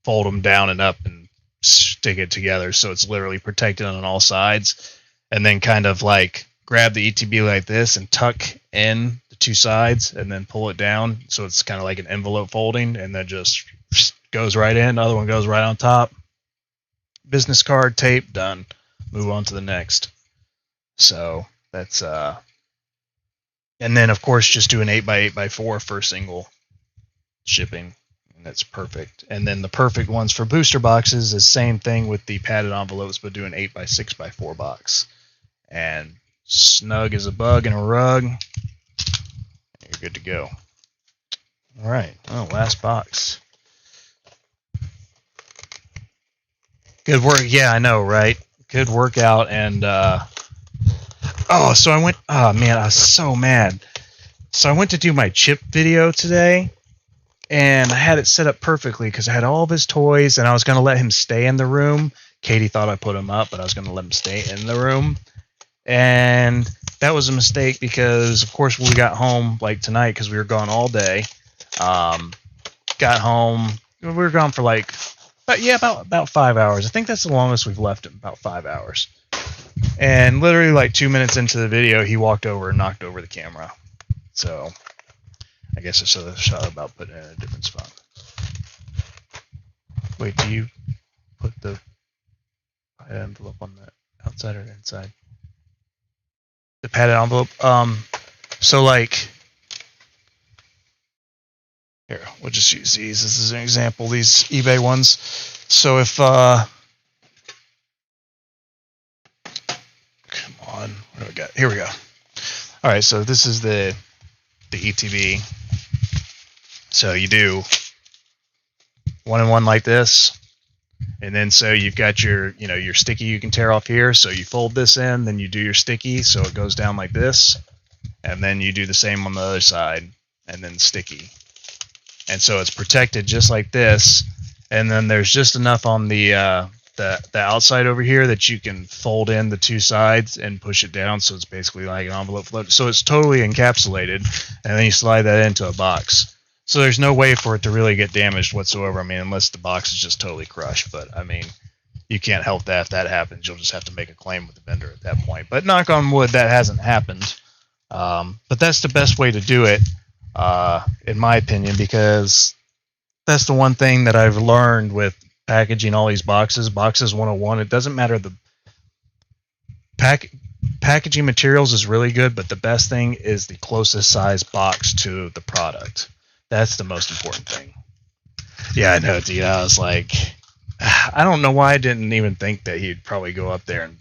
fold them down and up and stick it together so it's literally protected on all sides, and then kind of like grab the ETB like this and tuck in the 2 sides and then pull it down so it's kind of like an envelope folding, and then just goes right in. The other one goes right on top. Business card, tape, done. Move on to the next. So that's and then of course just do an 8x8x4 for single shipping, and that's perfect. And then the perfect ones for booster boxes is same thing with the padded envelopes, but do an 8x6x4 box, and snug as a bug in a rug. You're good to go. All right. Oh, last box. Good work. Yeah, I know, right? Good workout. And so I went. Oh man, I was so mad. So I went to do my chip video today, and I had it set up perfectly because I had all of his toys, and I was going to let him stay in the room. Katie thought I put him up, but I was going to let him stay in the room. And that was a mistake because, of course, we got home like tonight because we were gone all day. Got home. We were gone for like, about 5 hours. I think that's the longest we've left him, about 5 hours. And literally like 2 minutes into the video, he walked over and knocked over the camera. So I guess I should have shot about putting it in a different spot. Wait, do you put the envelope on the outside or inside? The padded envelope. So like, here, we'll just use these. This is an example. These eBay ones. So if come on, what do we got? Here we go. All right, so this is the ETB. So you do 1 and 1 like this, and then so you've got your your sticky you can tear off here. So you fold this in, then you do your sticky, so it goes down like this, and then you do the same on the other side, and then sticky, and so it's protected just like this. And then there's just enough on the outside over here that you can fold in the 2 sides and push it down, so it's basically like an envelope float. So it's totally encapsulated, and then you slide that into a box. So there's no way for it to really get damaged whatsoever. I mean, unless the box is just totally crushed. But I mean, you can't help that if that happens. You'll just have to make a claim with the vendor at that point. But knock on wood, that hasn't happened. But that's the best way to do it, in my opinion, because that's the one thing that I've learned with packaging all these boxes. Boxes 101. It doesn't matter the packaging materials is really good, but the best thing is the closest size box to the product. That's the most important thing. Yeah, I know, dude. I was like, I don't know why I didn't even think that he'd probably go up there and,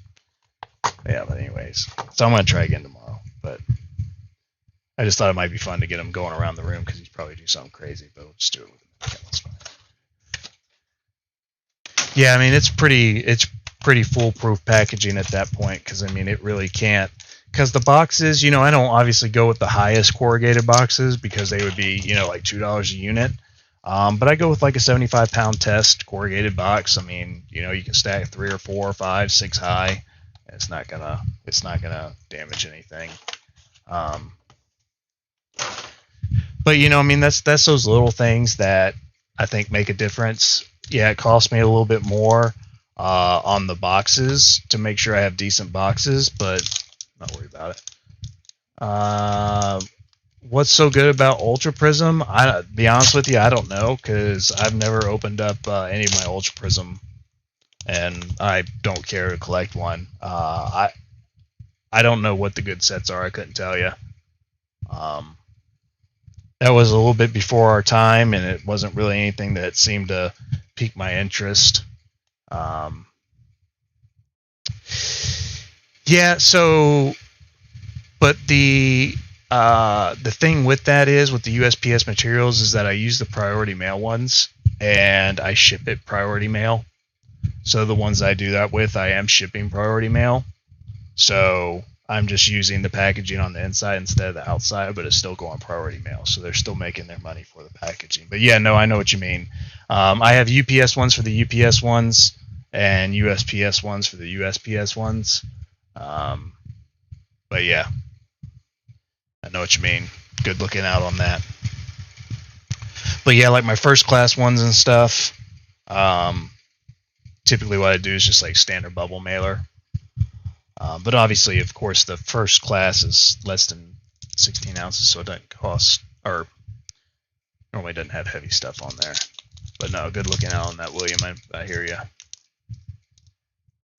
yeah, but anyways. So I'm going to try again tomorrow, but I just thought it might be fun to get him going around the room because he'd probably do something crazy, but we'll just do it with him. Okay, that's fine. Yeah, I mean, it's pretty foolproof packaging at that point because, I mean, it really can't. Because the boxes, I don't obviously go with the highest corrugated boxes because they would be, like $2 a unit. But I go with like a 75-pound test corrugated box. I mean, you can stack 3 or 4 or 5, 6 high. It's not gonna damage anything. But I mean, that's those little things that I think make a difference. Yeah, it costs me a little bit more on the boxes to make sure I have decent boxes, but not worry about it. What's so good about Ultra Prism? Be honest with you, I don't know because I've never opened up any of my Ultra Prism, and I don't care to collect one. I don't know what the good sets are. I couldn't tell you. That was a little bit before our time, and it wasn't really anything that seemed to pique my interest. Yeah, so, but the thing with that is, with the USPS materials, is that I use the priority mail ones, and I ship it priority mail. So the ones I do that with, I am shipping priority mail. So I'm just using the packaging on the inside instead of the outside, but it's still going priority mail. So they're still making their money for the packaging. But yeah, no, I know what you mean. I have UPS ones for the UPS ones and USPS ones for the USPS ones. But yeah, I know what you mean. Good looking out on that. But yeah, like my first class ones and stuff, typically what I do is just like standard bubble mailer. But obviously, of course, the first class is less than 16 ounces, so it doesn't cost, or normally doesn't have heavy stuff on there. But no, good looking out on that, William. I hear you.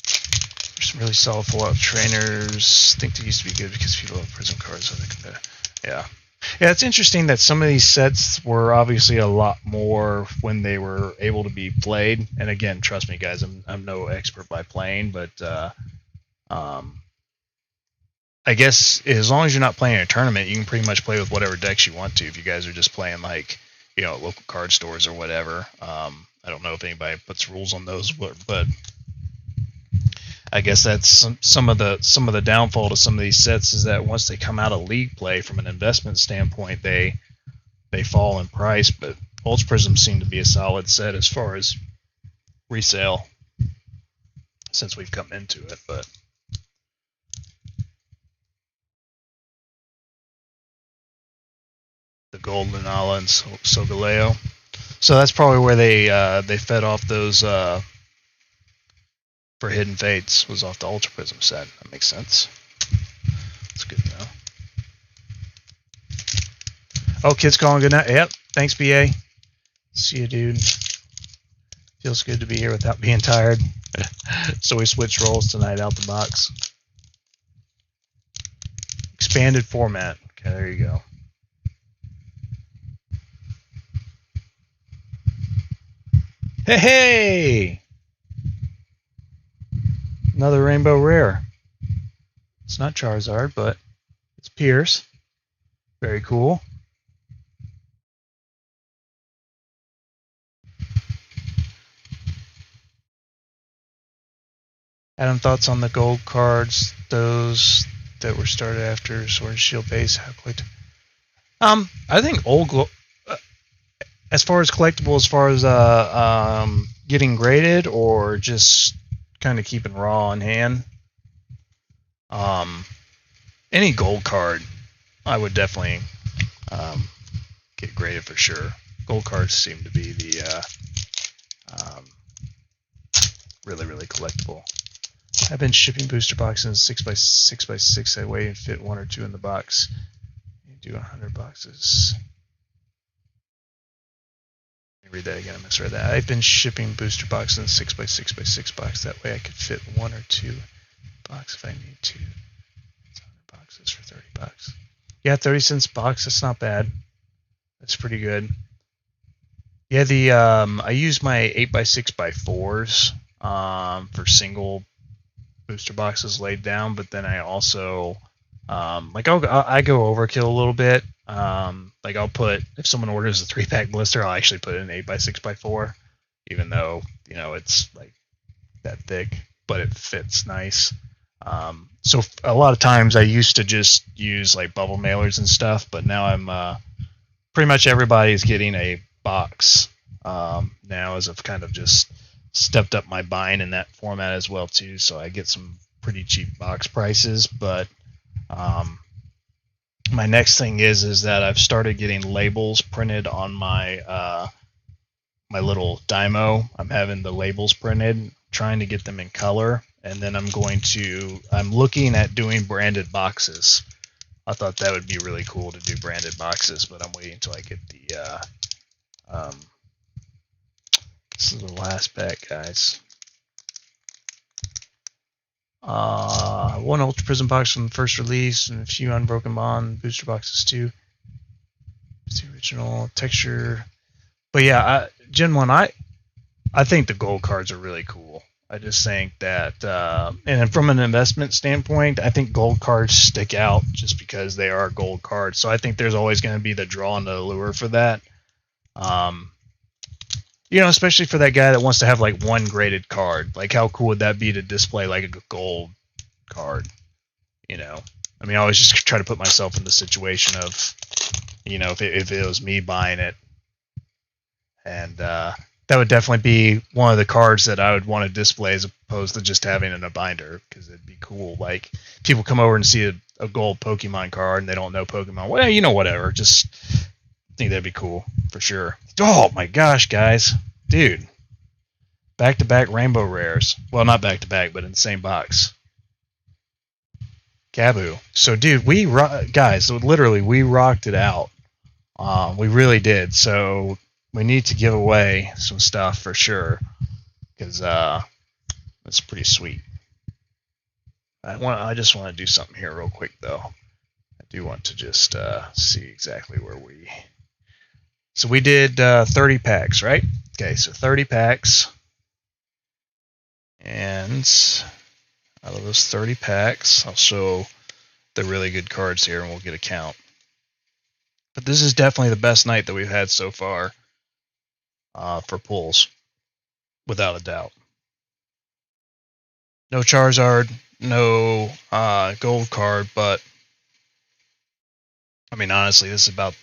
There's some really solid pull-out trainers. I think they used to be good because people have Prism cards, so they could, yeah. Yeah, it's interesting that some of these sets were obviously a lot more when they were able to be played. And again, trust me, guys, I'm no expert by playing, but I guess as long as you're not playing a tournament, you can pretty much play with whatever decks you want to. If you guys are just playing like, local card stores or whatever. I don't know if anybody puts rules on those, but I guess that's some of the downfall to some of these sets is that once they come out of league play from an investment standpoint, they fall in price. But Ultra Prism seemed to be a solid set as far as resale since we've come into it. But the gold Lunala and Solgaleo. So that's probably where they fed off those for Hidden Fates, was off the Ultra Prism set. That makes sense. That's good to know. Oh, kids calling good night. Yep. Thanks, BA. See you, dude. Feels good to be here without being tired. So we switched roles tonight out the box. Expanded format. Okay, there you go. Hey, hey! Another rainbow rare. It's not Charizard, but it's Pierce. Very cool. Adam, thoughts on the gold cards, those that were started after Sword and Shield base? How quick? I think old as far as collectible, as far as getting graded or just kind of keeping raw on hand. Any gold card, I would definitely get graded for sure. Gold cards seem to be the really, really collectible. I've been shipping booster boxes 6x6x6. I weigh and fit one or two in the box. You do 100 boxes. Let me read that again. I misread that. I've been shipping booster boxes in 6x6x6 box. That way I could fit one or two box if I need to. It's 100 boxes for 30 bucks. Yeah, 30 cents a box. That's not bad. That's pretty good. Yeah, the I use my 8x6x4s for single booster boxes laid down, but then I also like I go overkill a little bit. Like I'll put, if someone orders a 3-pack blister, I'll actually put it in 8x6x4, even though it's like that thick, but it fits nice. So a lot of times I used to just use like bubble mailers and stuff, but now I'm pretty much everybody's getting a box now, as I've kind of just stepped up my buying in that format as well too, so I get some pretty cheap box prices. But my next thing is that I've started getting labels printed on my my little Dymo. I'm having the labels printed, trying to get them in color, and then I'm looking at doing branded boxes. I thought that would be really cool to do branded boxes, but I'm waiting until I get the this is the last pack, guys. One Ultra Prism box from the first release, and a few Unbroken Bond booster boxes too. It's the original texture. But yeah, Gen 1, I think the gold cards are really cool. I just think that, and from an investment standpoint, I think gold cards stick out just because they are gold cards. So I think there's always going to be the draw and the allure for that. Especially for that guy that wants to have like one graded card. Like, how cool would that be to display like a gold card? I mean, I always just try to put myself in the situation of, if it was me buying it, and that would definitely be one of the cards that I would want to display as opposed to just having it in a binder, because it'd be cool. Like, people come over and see a gold Pokemon card and they don't know Pokemon. Well, whatever. Just think that'd be cool for sure. Oh my gosh, guys, dude! Back-to-back rainbow rares. Well, not back-to-back, but in the same box. Gabu. So, dude, guys, literally, we rocked it out. We really did. So we need to give away some stuff for sure, because that's pretty sweet. I just want to do something here real quick, though. I do want to just see exactly where we. So we did 30 packs, right? Okay, so 30 packs. And out of those 30 packs, I'll show the really good cards here and we'll get a count. But this is definitely the best night that we've had so far for pulls, without a doubt. No Charizard, no gold card, but I mean, honestly, this is about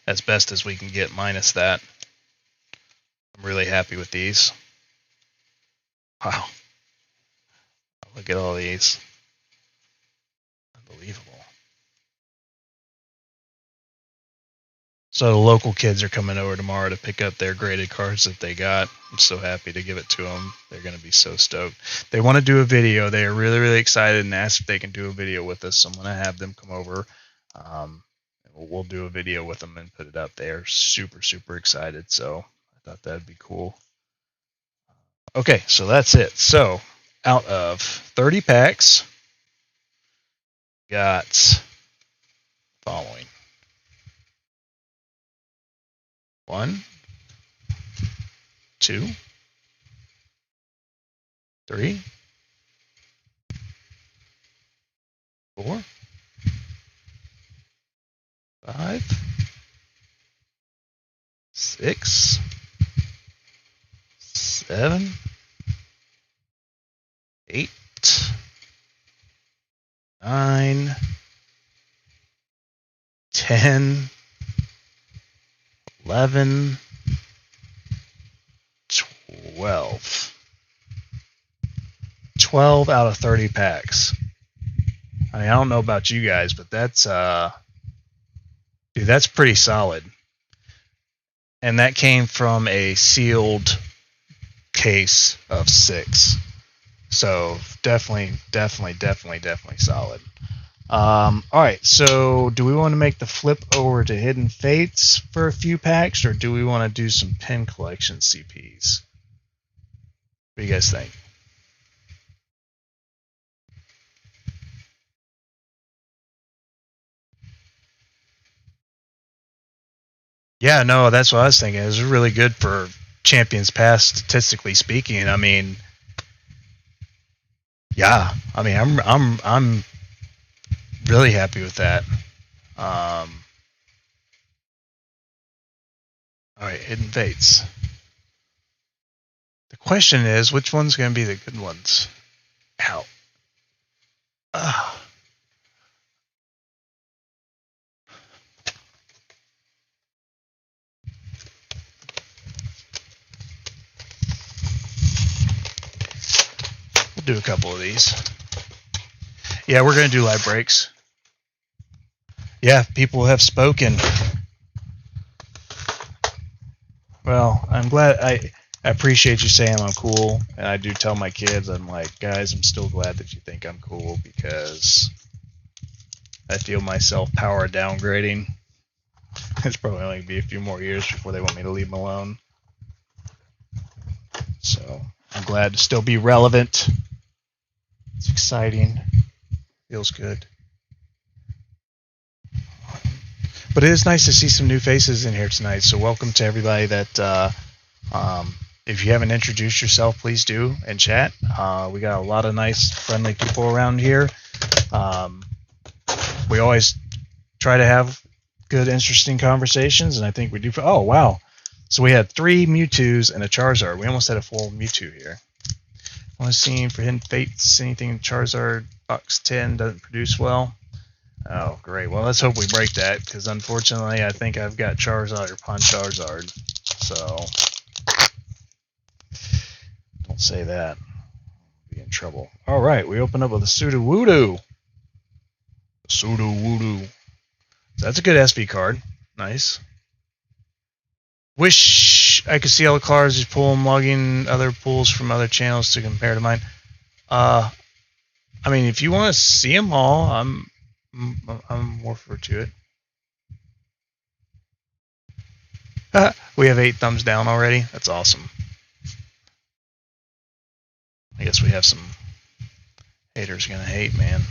as best as we can get minus that. I'm really happy with these. Wow. Look at all these. Unbelievable. So the local kids are coming over tomorrow to pick up their graded cards that they got. I'm so happy to give it to them. They're going to be so stoked. They want to do a video. They are really, really excited and asked if they can do a video with us. So I'm going to have them come over. We'll do a video with them and put it up. They are super, super excited. So I thought that'd be cool. Okay, so that's it. So out of 30 packs, got following. 1, 2, 3, 4, 5, 6, 7, 8, 9, 10, 11, 12. 12 out of 30 packs. I mean, I don't know about you guys, but that's dude, that's pretty solid. And that came from a sealed case of 6. So definitely solid. All right, so do we want to make the flip over to Hidden Fates for a few packs, or do we want to do some pin collection CPs? What do you guys think? Yeah, no, that's what I was thinking. It was really good for Champions Pass, statistically speaking. I mean, yeah, I mean, I'm really happy with that. All right, Hidden Fates. The question is, which one's going to be the good ones? Ow. We'll do a couple of these. Yeah, we're going to do live breaks. Yeah, people have spoken. Well, I'm glad. I appreciate you saying I'm cool, and I do tell my kids, I'm like, guys, I'm still glad that you think I'm cool, because I feel myself power downgrading. It's probably only be a few more years before they want me to leave them alone. So I'm glad to still be relevant. It's exciting. Feels good. But it is nice to see some new faces in here tonight. So welcome to everybody that, if you haven't introduced yourself, please do in chat. We got a lot of nice, friendly people around here. We always try to have good, interesting conversations, and I think we do. Oh, wow. So we had 3 Mewtwo's and a Charizard. We almost had a full Mewtwo here. I want to see for Hidden Fates, anything in Charizard box 10 doesn't produce well. Oh, great. Well, let's hope we break that, because unfortunately I think I've got Charizard upon Charizard. So don't say that. I'll be in trouble. All right, we open up with a Sudowoodo. Sudowoodo. That's a good SP card. Nice. Wish I could see all the cards. Just pull them, logging other pulls from other channels to compare to mine. I mean, if you want to see them all, I'm more for to it. We have 8 thumbs down already. That's awesome. I guess we have some haters gonna hate, man.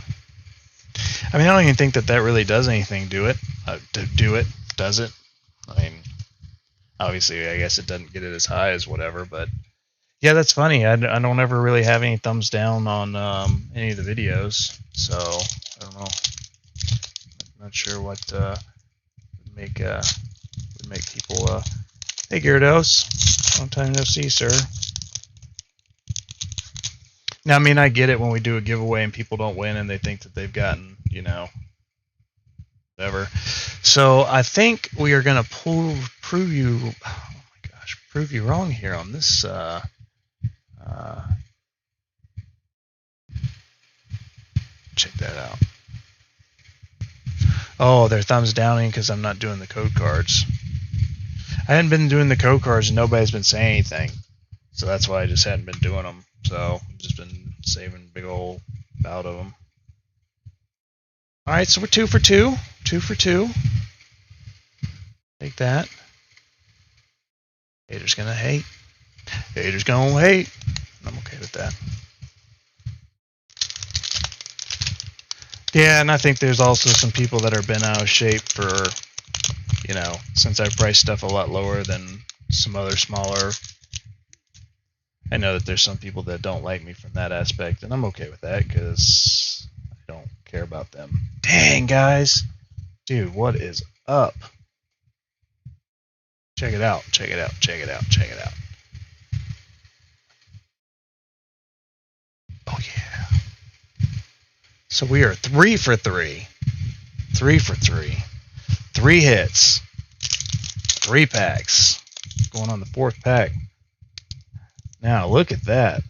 I mean, I don't even think that really does anything to it. Does it? I mean, obviously, I guess it doesn't get it as high as whatever, but yeah, that's funny. I don't ever really have any thumbs down on any of the videos, so I don't know. I'm not sure what would make people. Hey, Gyarados, long time no see, sir. Now, I mean, I get it when we do a giveaway and people don't win and they think that they've gotten, you know, whatever. So I think we are going to prove you. Oh my gosh, prove you wrong here on this. Check that out. Oh, they're thumbs downing because I'm not doing the code cards. I hadn't been doing the code cards and nobody's been saying anything. So that's why I just hadn't been doing them. So I've just been saving big old bout of them. Alright, so we're 2 for 2. 2 for 2. Take that. Haters gonna hate. Haters gonna hate. I'm okay with that. Yeah, and I think there's also some people that are bent out of shape for, you know, since I've priced stuff a lot lower than some other smaller. I know that there's some people that don't like me from that aspect, and I'm okay with that because I don't care about them. Dang, guys. Dude, what is up? Check it out, check it out, check it out, check it out. Oh, yeah. So we are 3 for 3. 3 for 3. 3 hits. 3 packs. Going on the 4th pack. Now, look at that.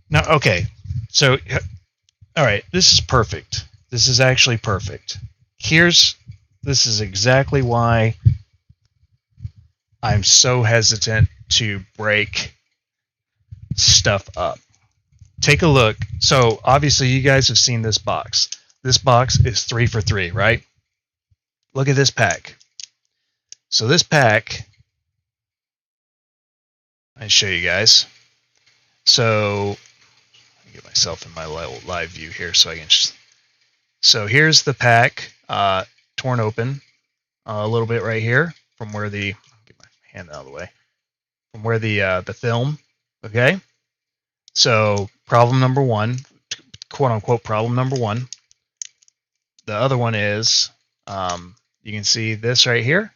Now, okay. So, all right. This is perfect. This is actually perfect. This is exactly why I'm so hesitant to break stuff up. Take a look. So obviously you guys have seen this box. This box is 3 for 3, right? Look at this pack. So this pack, I'll show you guys. So let me get myself in my live view here so I can just. So here's the pack, torn open a little bit right here from where the. Get my hand out of the way. From where the film. Okay. So problem number 1, quote unquote problem number 1. The other one is you can see this right here.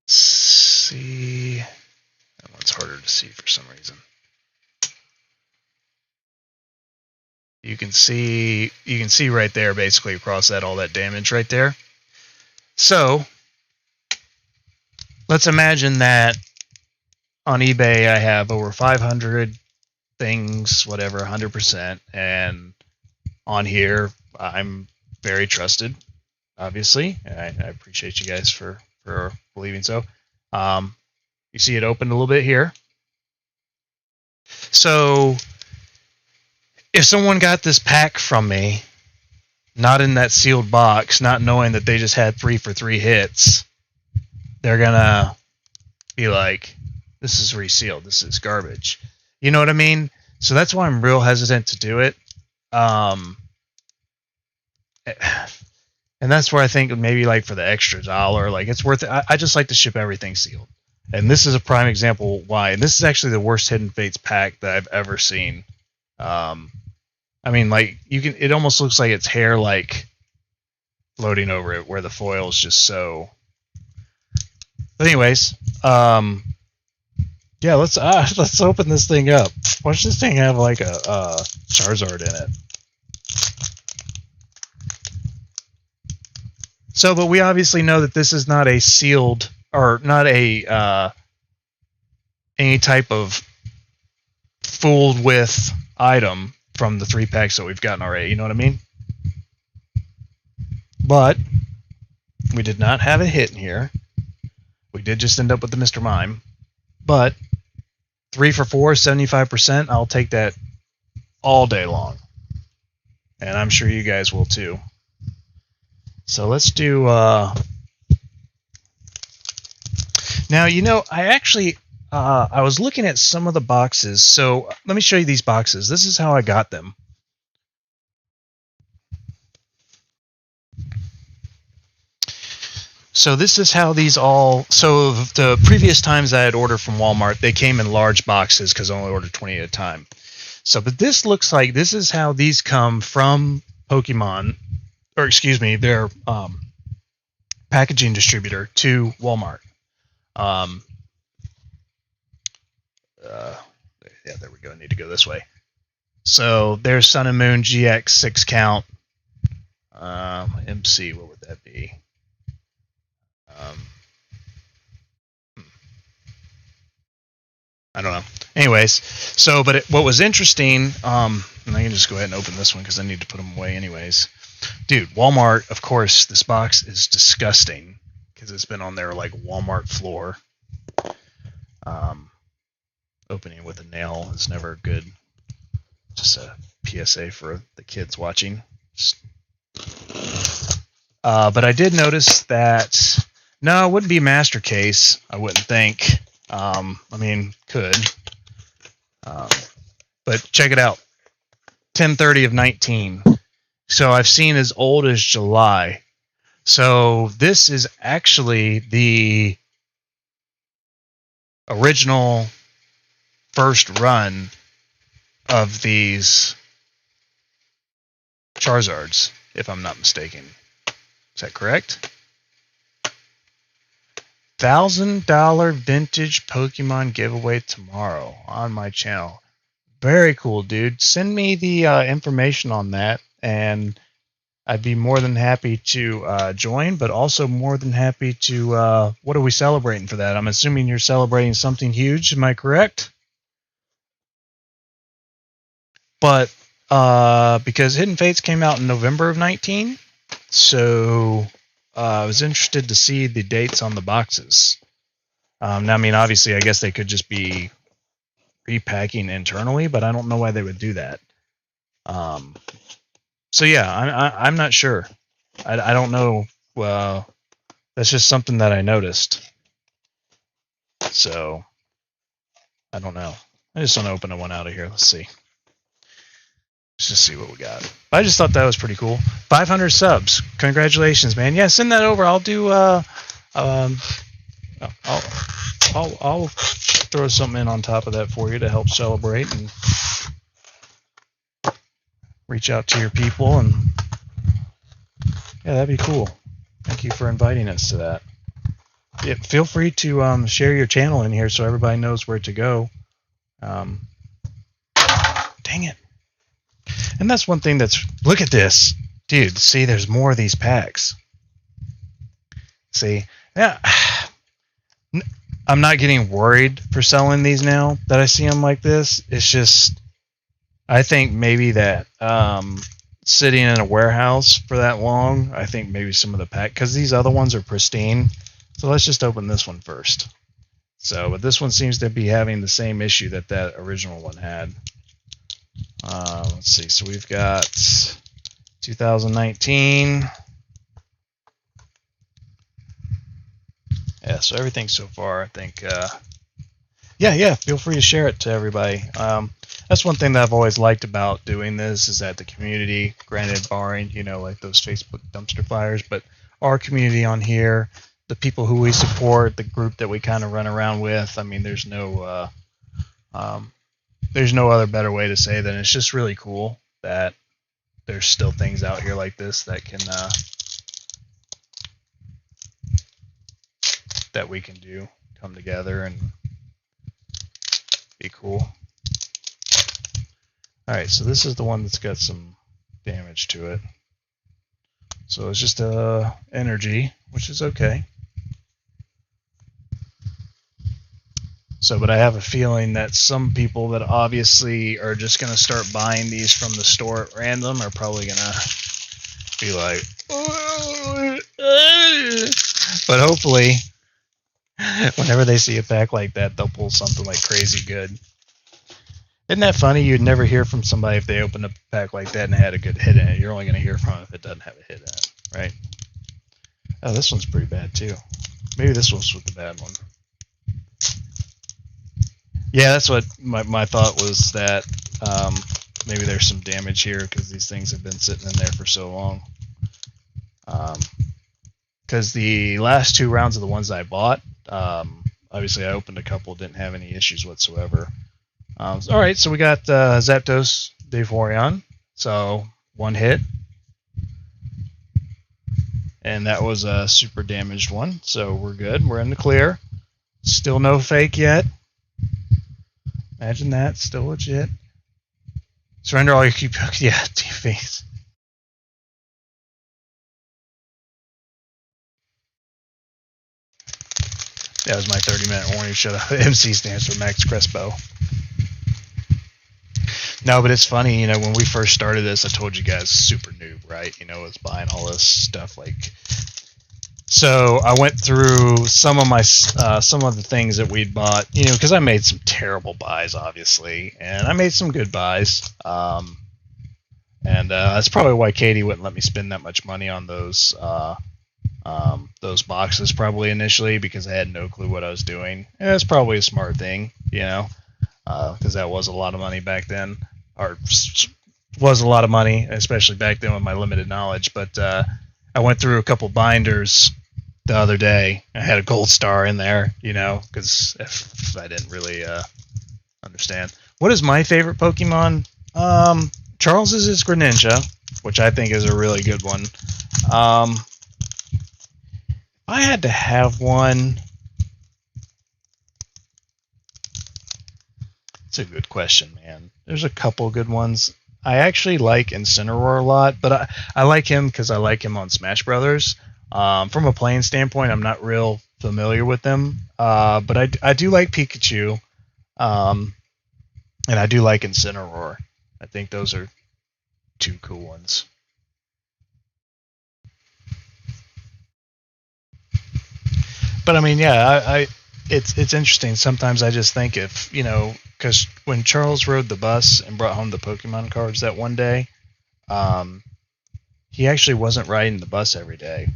See, that one's harder to see for some reason. You can see right there basically across that all that damage right there. So let's imagine that on eBay I have over 500 things, whatever, 100%, and on here I'm very trusted, obviously. I appreciate you guys for believing so. You see it opened a little bit here. So if someone got this pack from me, not in that sealed box, not knowing that they just had 3 for 3 hits, they're gonna be like, this is resealed, this is garbage. You know what I mean? So that's why I'm real hesitant to do it. And that's where I think maybe like for the extra $1, like it's worth it. I just like to ship everything sealed. And this is a prime example why. And this is actually the worst Hidden Fates pack that I've ever seen. I mean, like it almost looks like it's hair like floating over it, where the foil is just so. But anyways, yeah, let's open this thing up. Watch this thing have like a Charizard in it. So, but we obviously know that this is not a sealed or not a any type of fooled with item from the 3 packs that we've gotten already. You know what I mean? But we did not have a hit in here. We did just end up with the Mr. Mime. But 3 for 4, 75%. I'll take that all day long, and I'm sure you guys will too. So let's do. Now, you know, I actually I was looking at some of the boxes. So let me show you these boxes. This is how I got them. So this is how these all. So the previous times I had ordered from Walmart, they came in large boxes because I only ordered 20 at a time. So, but this looks like this is how these come from Pokemon. Or excuse me, their packaging distributor to Walmart. Yeah, there we go. I need to go this way. So there's Sun and Moon GX 6 count. MC, what would that be? I don't know. Anyways, so but what was interesting, and I can just go ahead and open this one because I need to put them away anyways. Dude, Walmart, of course, this box is disgusting because it's been on their like Walmart floor. Opening with a nail is never good. Just a PSA for the kids watching. But I did notice that, no, it wouldn't be master case, I wouldn't think. I mean, could. But check it out. 10/30 of 19. So I've seen as old as July. So this is actually the original first run of these Charizards, if I'm not mistaken. Is that correct? $1,000 vintage Pokemon giveaway tomorrow on my channel. Very cool, dude. Send me the information on that, and I'd be more than happy to join, but also more than happy to... what are we celebrating for that? I'm assuming you're celebrating something huge. Am I correct? But because Hidden Fates came out in November of 19, so I was interested to see the dates on the boxes. Now, I mean, obviously, I guess they could just be repacking internally, but I don't know why they would do that. So yeah, I'm not sure. I don't know. That's just something that I noticed. So I don't know. I just want to open one out of here. Let's see. Let's just see what we got. I just thought that was pretty cool. 500 subs. Congratulations, man. Yeah, send that over. I'll do. I'll throw something in on top of that for you to help celebrate and reach out to your people, and yeah, that'd be cool. Thank you for inviting us to that. Yeah, feel free to share your channel in here so everybody knows where to go. Dang it. And that's one thing that's... Look at this. Dude, see, there's more of these packs. See? Yeah. I'm not getting worried for selling these now that I see them like this. It's just... I think maybe that sitting in a warehouse for that long, I think maybe some of the pack... Because these other ones are pristine. So let's just open this one first. So, but this one seems to be having the same issue that that original one had. Let's see. So we've got 2019. Yeah, so everything so far, I think, yeah, feel free to share it to everybody. That's one thing that I've always liked about doing this is that the community, granted barring, you know, like those Facebook dumpster fires, but our community on here, the people who we support, the group that we kind of run around with, I mean, there's no other better way to say than it's just really cool that there's still things out here like this that can that we can do, come together and be cool. All right, so this is the one that's got some damage to it. So it's just energy, which is okay. So, but I have a feeling that some people that obviously are just going to start buying these from the store at random are probably going to be like, but hopefully, whenever they see a pack like that, they'll pull something like crazy good. Isn't that funny? You'd never hear from somebody if they opened a pack like that and had a good hit in it. You're only going to hear from them if it doesn't have a hit in it, right? Oh, this one's pretty bad too. Maybe this was the bad one. Yeah, that's what my thought was, that maybe there's some damage here because these things have been sitting in there for so long. Because the last two rounds of the ones I bought, obviously I opened a couple, didn't have any issues whatsoever. All right, so we got Zapdos Vaporeon, so one hit. And that was a super damaged one, so we're good. We're in the clear. Still no fake yet. Imagine that, still legit. Surrender all your key pokes. Yeah, face. That was my 30-minute warning. Shut up. MC stands for Max Crespo. No, but it's funny, you know, when we first started this, I told you guys, super noob, right? You know, I was buying all this stuff like. So I went through some of the things that we'd bought, you know, because I made some terrible buys, obviously, and I made some good buys. And that's probably why Katie wouldn't let me spend that much money on those boxes probably initially, because I had no clue what I was doing. And that's probably a smart thing, you know, because that was a lot of money back then, or was a lot of money, especially back then with my limited knowledge. But I went through a couple binders the other day. I had a gold star in there, you know, because if I didn't really understand. What is my favorite Pokemon? Charles's is Greninja, which I think is a really good one. I had to have one. It's a good question, man. There's a couple good ones. I actually like Incineroar a lot, but I like him because I like him on Smash Brothers. From a playing standpoint, I'm not real familiar with them, but I do like Pikachu, and I do like Incineroar. I think those are two cool ones. But I mean, yeah, it's interesting. Sometimes I just think if, you know, because when Charles rode the bus and brought home the Pokemon cards that one day, he actually wasn't riding the bus every day.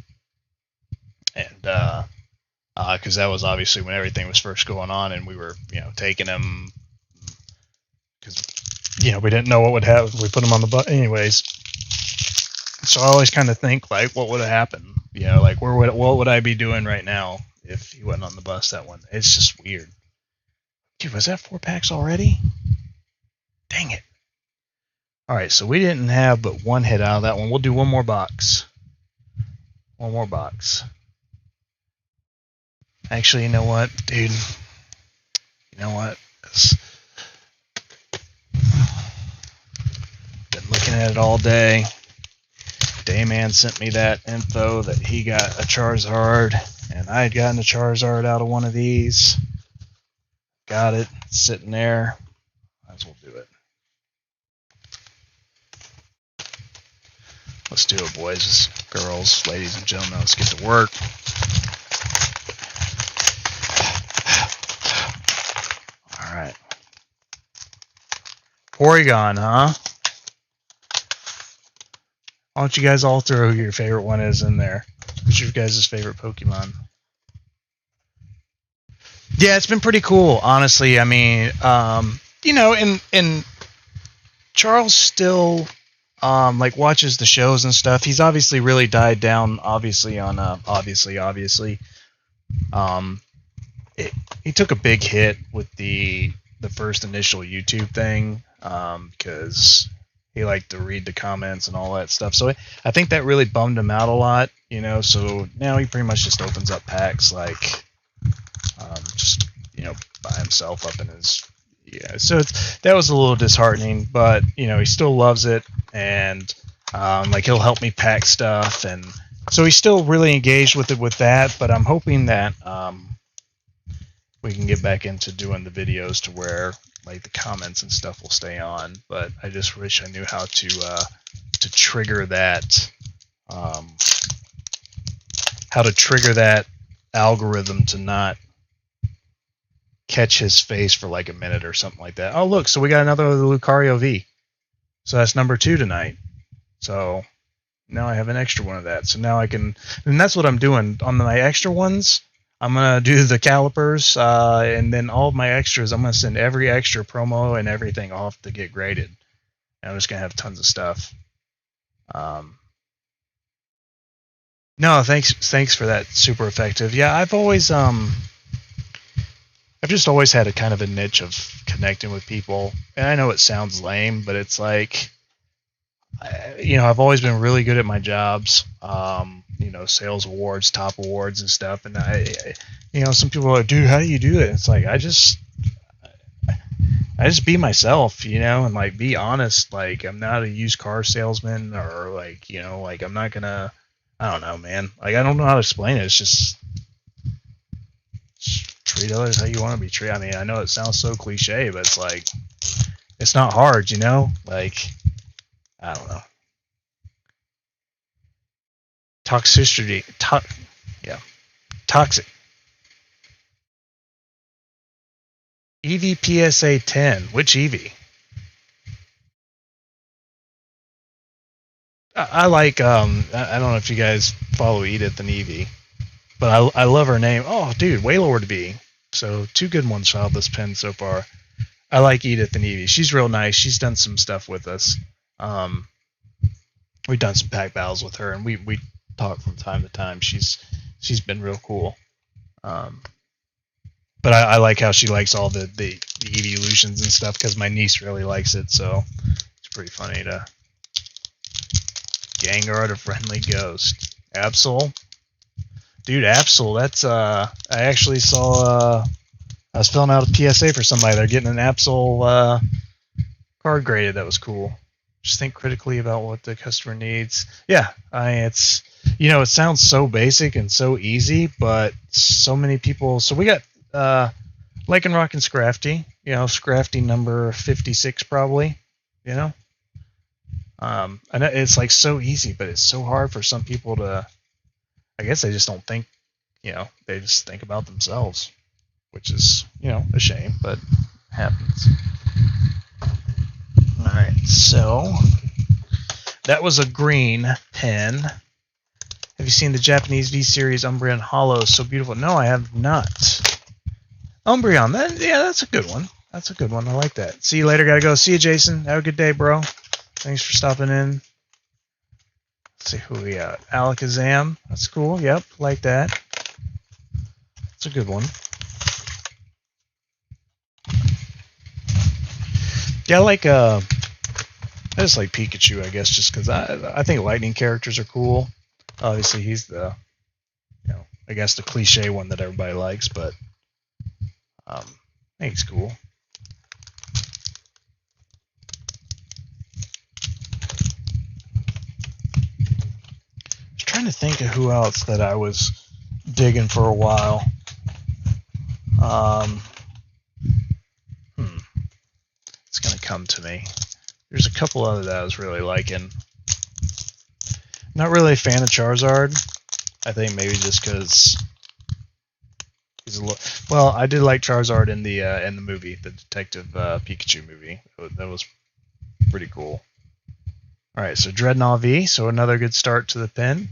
And because that was obviously when everything was first going on, and we were, you know, taking him because, you know, we didn't know what would happen. We put him on the bus anyways. So I always kind of think, like, what would have happened? You know, like, what would I be doing right now if he wasn't on the bus that one? It's just weird. Dude, was that 4 packs already? Dang it. Alright, so we didn't have but one hit out of that one. We'll do one more box. One more box. Actually, you know what, dude? You know what? Been looking at it all day. Dayman sent me that info that he got a Charizard, and I had gotten a Charizard out of one of these. Got it, sitting there. Might as well do it. Let's do it, boys, girls, ladies, and gentlemen. Let's get to work. All right. Porygon, huh? Why don't you guys all throw who your favorite one is in there? Who's your guys' favorite Pokemon? Yeah, it's been pretty cool, honestly. I mean, you know, and Charles still like watches the shows and stuff. He's obviously really died down, obviously on obviously. He took a big hit with the first initial YouTube thing, because he liked to read the comments and all that stuff. So I think that really bummed him out a lot, you know. So now he pretty much just opens up packs like, just, you know, by himself up in his, yeah. So that was a little disheartening, but you know, he still loves it, and like he'll help me pack stuff, and so he's still really engaged with it with that. But I'm hoping that we can get back into doing the videos to where like the comments and stuff will stay on. But I just wish I knew how to trigger that, how to trigger that algorithm to not catch his face for like a minute or something like that. Oh, look, so we got another Lucario V. So that's number 2 tonight. So now I have an extra one of that. So now I can, and that's what I'm doing on my extra ones. I'm going to do the calipers, and then all of my extras, I'm going to send every extra promo and everything off to get graded. And I'm just going to have tons of stuff. No, thanks for that. Super effective. Yeah, I've just always had a kind of a niche of connecting with people. And I know it sounds lame, but it's like, you know, I've always been really good at my jobs. You know, sales awards, top awards and stuff. And you know, some people are like, dude, how do you do it? It's like, I just be myself, you know, and like be honest. Like, I'm not a used car salesman, or like, you know, like I'm not gonna, I don't know, man. Like, I don't know how to explain it. It's just treat others how you want to be treated. I mean, I know it sounds so cliche, but it's like, It's not hard, you know? Like, I don't know. Toxicity. Toxic. EVPSA 10. Which EV? I like, I don't know if you guys follow Edith and Evie, but I love her name. Oh, dude, Waylord B. So, 2 good ones out of this pen so far. I like Edith and Evie. She's real nice. She's done some stuff with us. We've done some pack battles with her, and we talk from time to time. She's been real cool. But I like how she likes all the evolutions and stuff because my niece really likes it. So it's pretty funny to Gengar, a friendly ghost. Absol, dude, Absol. That's I actually saw. I was filling out a PSA for somebody. They're getting an Absol card graded. That was cool. Just think critically about what the customer needs. Yeah, it's, you know, it sounds so basic and so easy, but so many people. So we got Lycanroc and Scrafty. You know, Scrafty number 56 probably. You know, and it's like so easy, but it's so hard for some people to. I guess they just don't think. You know, they just think about themselves, which is, you know, a shame, but happens. Alright, so that was a green pen. Have you seen the Japanese V-Series Umbreon Hollow? So beautiful. No, I have not. Umbreon, that's a good one. That's a good one. I like that. See you later. Gotta go. See you, Jason. Have a good day, bro. Thanks for stopping in. Let's see who we got. Alakazam. That's cool. Yep, like that. That's a good one. Yeah, I just like Pikachu, I guess, just because I think lightning characters are cool. Obviously, he's the, you know, I guess the cliche one that everybody likes, but I think he's cool. I was trying to think of who else that I was digging for a while. It's gonna come to me. There's a couple other that I was really liking. Not really a fan of Charizard. I think maybe just because he's a little. Well, I did like Charizard in the movie, the Detective Pikachu movie. That was pretty cool. All right, so Dreadnought V. So another good start to the pen.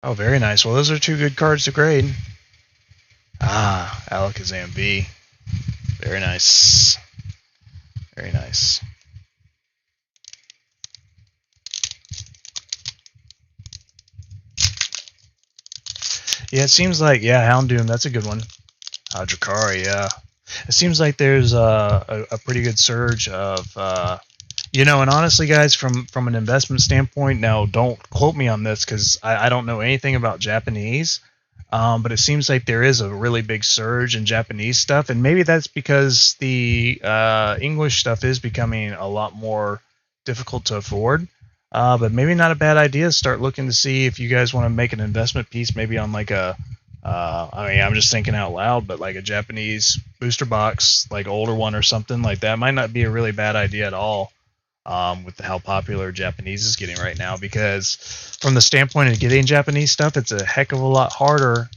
Oh, very nice. Well, those are 2 good cards to grade. Ah, Alakazam V. Very nice. Very nice. Yeah, it seems like, Houndoom, that's a good one. Drakari, yeah. It seems like there's a pretty good surge of, you know, and honestly, guys, from an investment standpoint, now don't quote me on this because I don't know anything about Japanese. But it seems like there is a really big surge in Japanese stuff, and maybe that's because the English stuff is becoming a lot more difficult to afford. But maybe not a bad idea to start looking to see if you guys want to make an investment piece, maybe on like a, I mean, I'm just thinking out loud, but like a Japanese booster box, like older one or something like that, might not be a really bad idea at all. With how popular Japanese is getting right now, because from the standpoint of getting Japanese stuff, it's a heck of a lot harder,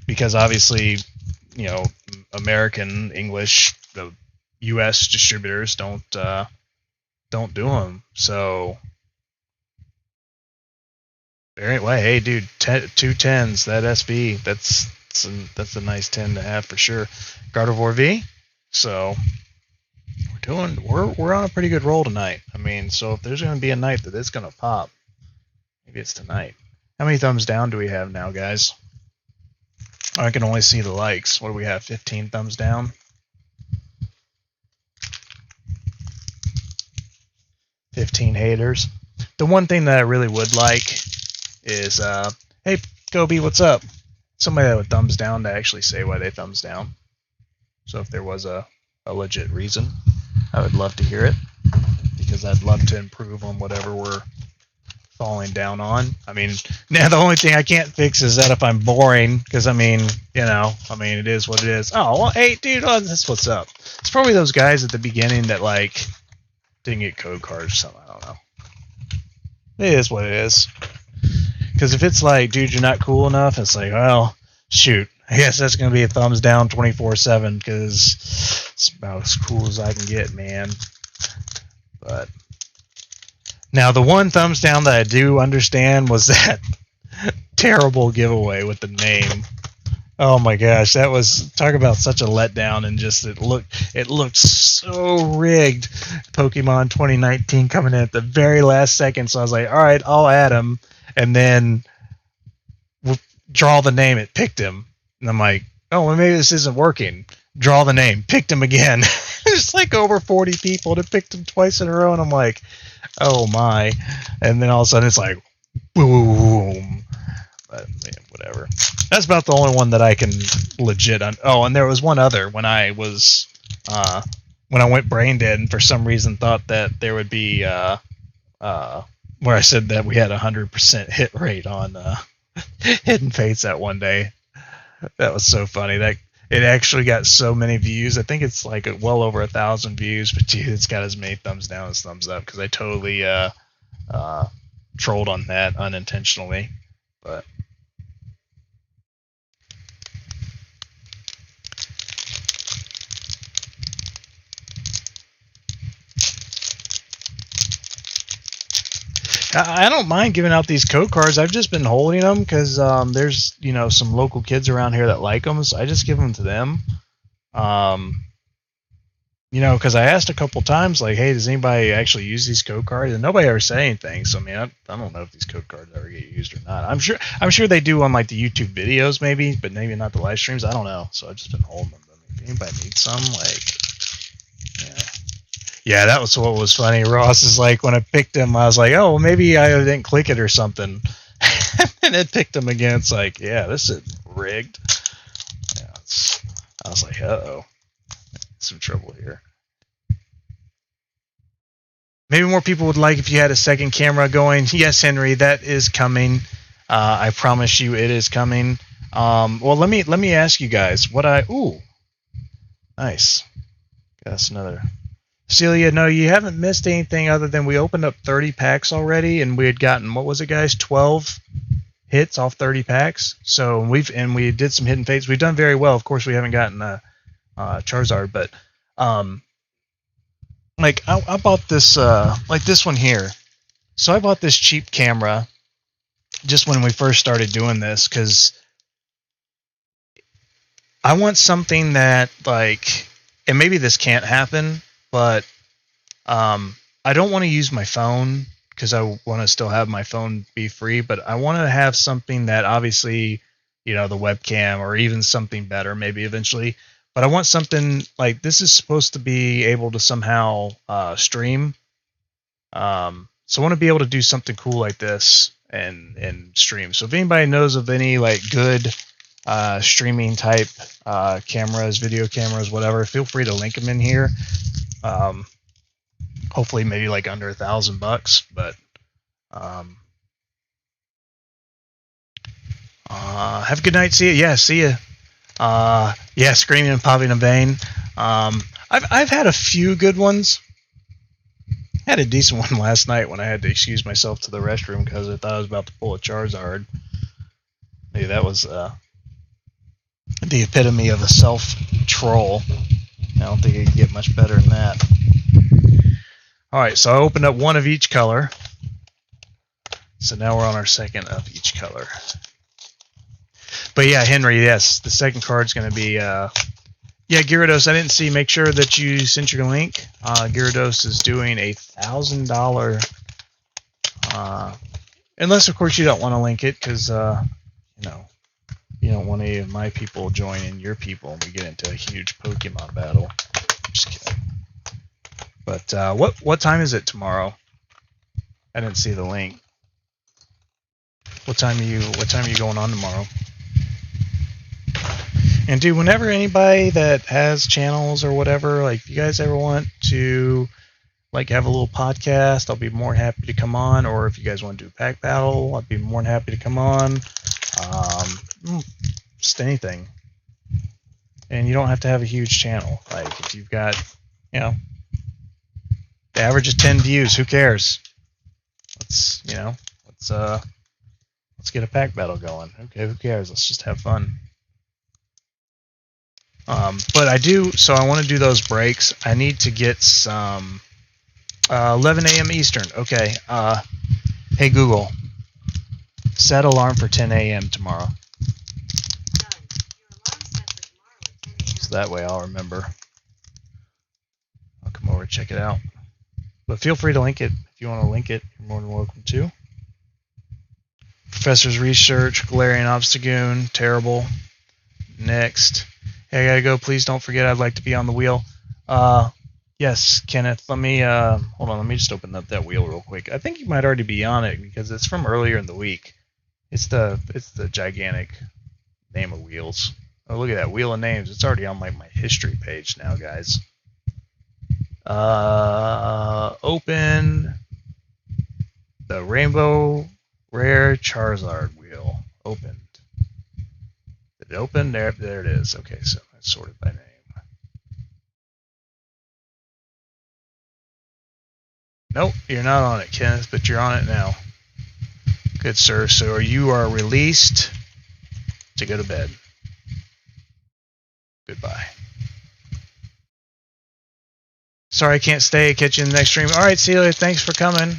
because obviously, you know, American English, the U.S. distributors don't do them. So, very well. Hey, dude, 2 10s. That SV, that's a nice 10 to have for sure. Gardevoir V. So. We're on a pretty good roll tonight. I mean, so if there's going to be a night that it's going to pop, maybe it's tonight. How many thumbs down do we have now, guys? I can only see the likes. What do we have? 15 thumbs down? 15 haters. The one thing that I really would like is, hey, Kobe, what's up? Somebody that would thumbs down to actually say why they thumbs down. So if there was a legit reason, I would love to hear it, because I'd love to improve on whatever we're falling down on. I mean, now the only thing I can't fix is that if I'm boring, because I mean, you know, I mean, it is what it is. Oh, well, hey, dude, oh, that's what's up. It's probably those guys at the beginning that like didn't get code cards or something. I don't know. It is what it is. Because if it's like, dude, you're not cool enough, it's like, well, shoot. I guess that's going to be a thumbs down 24/7 because it's about as cool as I can get, man. But now the one thumbs down that I do understand was that terrible giveaway with the name. Oh my gosh, that was, talk about such a letdown, and just it looked so rigged. Pokemon 2019 coming in at the very last second, so I was like, all right, I'll add him, and then draw the name. It picked him, and I'm like, oh, well, maybe this isn't working. Draw the name, picked him again. There's like over 40 people that picked him twice in a row, and I'm like, oh my. And then all of a sudden it's like, boom. But man, whatever. That's about the only one that I can legit oh, and there was one other when I was when I went brain dead, and for some reason thought that there would be where I said that we had 100% hit rate on Hidden Fates that one day. That was so funny. That it actually got so many views. I think it's like well over 1,000 views, but dude, it's got as many thumbs down as thumbs up because I totally trolled on that unintentionally. But I don't mind giving out these code cards. I've just been holding them because there's, you know, some local kids around here that like them, so I just give them to them. You know, because I asked a couple times, like, hey, does anybody actually use these code cards? And nobody ever said anything. So I mean, I don't know if these code cards ever get used or not. I'm sure they do on like the YouTube videos, maybe, but maybe not the live streams. I don't know. So I've just been holding them. If anybody needs some, like, yeah. Yeah, that was what was funny. Ross is like, when I picked him, I was like, oh, well, maybe I didn't click it or something. And it picked him again. It's like, yeah, this is rigged. Yeah, I was like, uh-oh. Some trouble here. Maybe more people would like if you had a second camera going. Yes, Henry, that is coming. I promise you it is coming. Well, let me ask you guys what ooh. Nice. That's another. Celia, no, you haven't missed anything other than we opened up 30 packs already, and we had gotten, what was it, guys? 12 hits off 30 packs. So we did some Hidden Fates. We've done very well. Of course, we haven't gotten Charizard, but like I bought this like this one here. So I bought this cheap camera just when we first started doing this because I want something that, like, and maybe this can't happen, but I don't want to use my phone because I want to still have my phone be free, but I want to have something that obviously, you know, the webcam or even something better maybe eventually, but I want something like this is supposed to be able to somehow stream. So I want to be able to do something cool like this and stream. So if anybody knows of any like good streaming type cameras, video cameras, whatever, feel free to link them in here. Hopefully maybe like under $1,000, but have a good night. See ya. Yeah, see ya. Yeah, screaming and popping a vein. I've had a few good ones. I had a decent one last night when I had to excuse myself to the restroom because I thought I was about to pull a Charizard. Maybe that was the epitome of a self-troll. I don't think it can get much better than that. Alright, so I opened up one of each color. So now we're on our second of each color. But yeah, Henry, yes, the second card's going to be... yeah, Gyarados, I didn't see. Make sure that you sent your link. Gyarados is doing $1,000... unless, of course, you don't want to link it, because, you know, you don't want any of my people joining your people and we get into a huge Pokemon battle. Just kidding. But what time is it tomorrow? I didn't see the link. What time are you going on tomorrow? And dude, whenever anybody that has channels or whatever, like if you guys ever want to like have a little podcast, I'll be more than happy to come on. Or if you guys want to do a pack battle, I'd be more than happy to come on. Just anything. And you don't have to have a huge channel. Like if you've got, you know, the average is 10 views, who cares? Let's get a pack battle going. Okay, who cares? Let's just have fun. But I want to do those breaks. I need to get some 11 a.m. Eastern. Okay. Hey Google, set alarm for 10 a.m. tomorrow. So that way I'll remember. I'll come over and check it out. But feel free to link it. If you want to link it, you're more than welcome to. Professor's research, Galarian Obstagoon, terrible. Next. Hey, I gotta go. Please don't forget I'd like to be on the wheel. Yes, Kenneth, let me, hold on, let me just open up that wheel real quick. I think you might already be on it because it's from earlier in the week. It's the gigantic name of wheels. Oh, look at that, wheel of names. It's already on like my history page now, guys. Open the Rainbow Rare Charizard wheel. Opened. Did it open? There it is. Okay, so it's sorted by name. Nope, you're not on it, Kenneth, but you're on it now. Good, sir. So you are released to go to bed. Goodbye. Sorry I can't stay. Catch you in the next stream. All right, Celia, thanks for coming.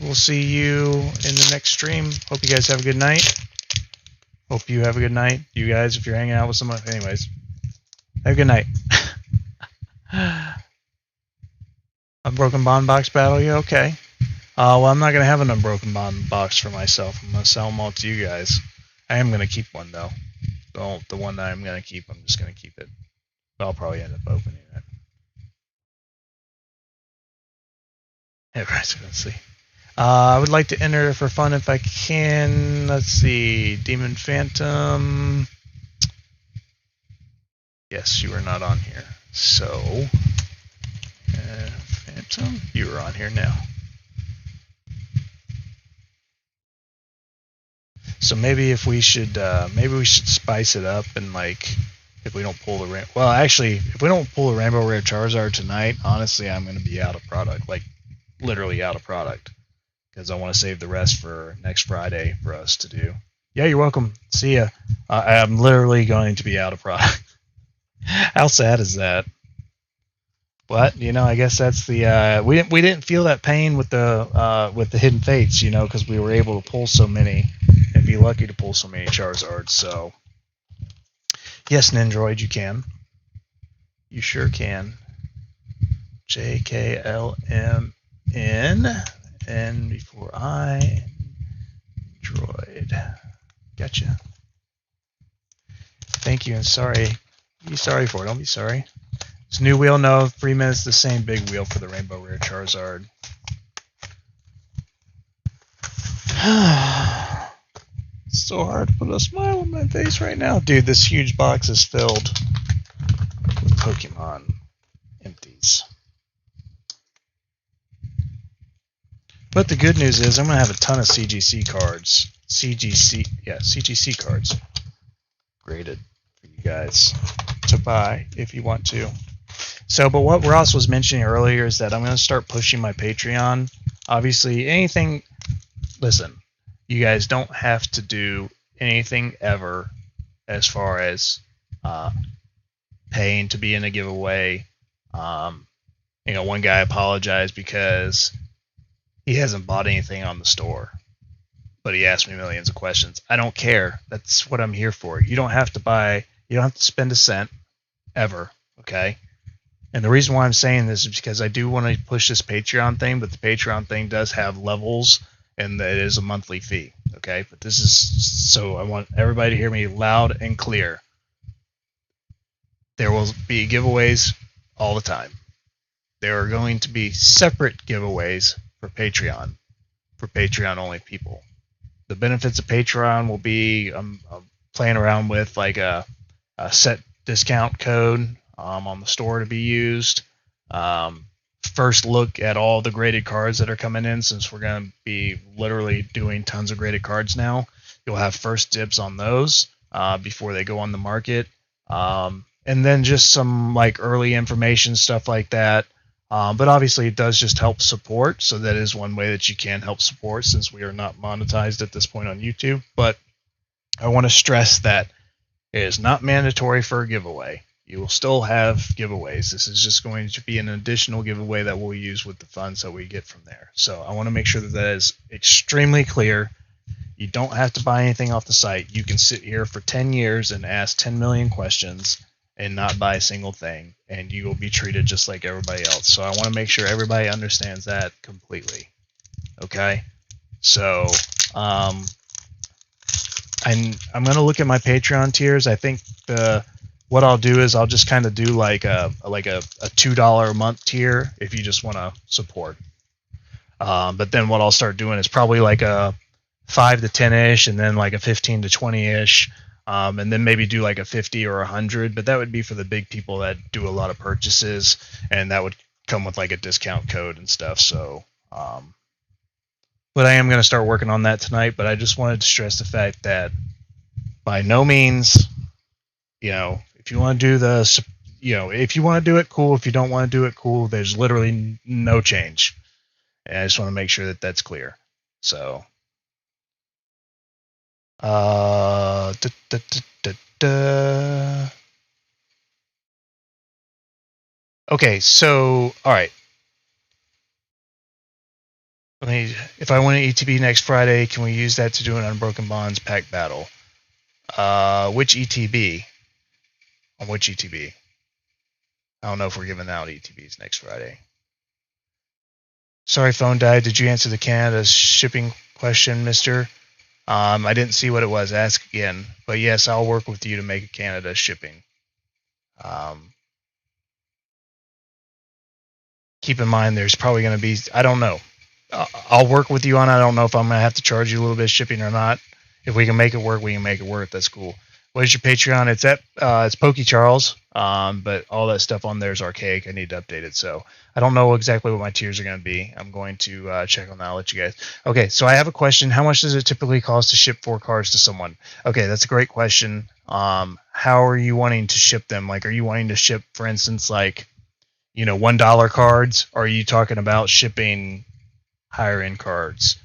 We'll see you in the next stream. Hope you guys have a good night. Hope you have a good night. You guys, if you're hanging out with someone. Anyways, have a good night. Unbroken Bond box battle? Yeah, okay. Well, I'm not going to have an Unbroken Bond box for myself. I'm going to sell them all to you guys. I am going to keep one, though. The one that I'm going to keep, I'm just going to keep it. But I'll probably end up opening it. Everybody's going to see. I would like to enter for fun if I can. Let's see. Demon Phantom. Yes, you are not on here. So, Phantom, you are on here now. So maybe if we should, spice it up and like, if we don't pull the well, actually, if we don't pull the Rainbow Rare Charizard tonight, honestly, I'm going to be out of product, like literally out of product, because I want to save the rest for next Friday for us to do. Yeah, you're welcome. See ya. I'm literally going to be out of product. How sad is that? But I guess that's the we didn't feel that pain with the Hidden Fates, because we were able to pull so many and be lucky to pull so many Charizards. So yes, Nindroid, you can. You sure can. JKLMN N before I Droid. Gotcha. Thank you and sorry. Be sorry for it. Don't be sorry. This new wheel, no. 3 minutes, the same big wheel for the Rainbow Rare Charizard. It's so hard to put a smile on my face right now. Dude, this huge box is filled with Pokemon empties. But the good news is I'm going to have a ton of CGC cards. CGC cards. Graded for you guys to buy if you want to. So, but what Ross was mentioning earlier is that I'm going to start pushing my Patreon. Obviously, anything, listen, you guys don't have to do anything ever as far as paying to be in a giveaway. One guy apologized because he hasn't bought anything on the store, but he asked me millions of questions. I don't care. That's what I'm here for. You don't have to buy, you don't have to spend a cent ever, okay? And the reason why I'm saying this is because I do want to push this Patreon thing, but the Patreon thing does have levels, and it is a monthly fee, okay? But this is, so I want everybody to hear me loud and clear. There will be giveaways all the time. There are going to be separate giveaways for Patreon only people. The benefits of Patreon will be I'm playing around with like a set discount code on the store to be used. first look at all the graded cards that are coming in, since we're going to be literally doing tons of graded cards now. You'll have first dibs on those before they go on the market. And then just some like early information, stuff like that. But obviously it does just help support. So that is one way that you can help support, since we are not monetized at this point on YouTube. But I want to stress that it is not mandatory for a giveaway. You will still have giveaways. This is just going to be an additional giveaway that we'll use with the funds that we get from there. So I want to make sure that that is extremely clear. You don't have to buy anything off the site. You can sit here for 10 years and ask 10 million questions and not buy a single thing, and you will be treated just like everybody else. So I want to make sure everybody understands that completely. Okay? So I'm going to look at my Patreon tiers. I think what I'll do is I'll just kind of do like a $2 a month tier if you just want to support. But then what I'll start doing is probably like a 5 to 10-ish, and then like a 15 to 20-ish, and then maybe do like a 50 or 100. But that would be for the big people that do a lot of purchases, and that would come with like a discount code and stuff. So, but I am going to start working on that tonight. But I just wanted to stress the fact that by no means, if you want to do if you want to do it, cool. If you don't want to do it, cool. There's literally no change. And I just want to make sure that that's clear. So, okay, so, all right. If I win an ETB next Friday, can we use that to do an Unbroken Bonds pack battle? Which ETB? On which ETB? I don't know if we're giving out ETBs next Friday. Sorry, phone died. Did you answer the Canada shipping question, mister? I didn't see what it was. Ask again. But yes, I'll work with you to make a Canada shipping. Keep in mind, there's probably going to be, I don't know. I'll work with you on it. I don't know if I'm going to have to charge you a little bit of shipping or not. If we can make it work, we can make it work. That's cool. What is your Patreon? It's Pokey Charles, but all that stuff on there is archaic. I need to update it. So I don't know exactly what my tiers are going to be. I'm going to check on that. I'll let you guys. Okay, so I have a question. How much does it typically cost to ship 4 cards to someone? Okay, that's a great question. How are you wanting to ship them? Like, are you wanting to ship, for instance, like, $1 cards? Or are you talking about shipping higher end cards?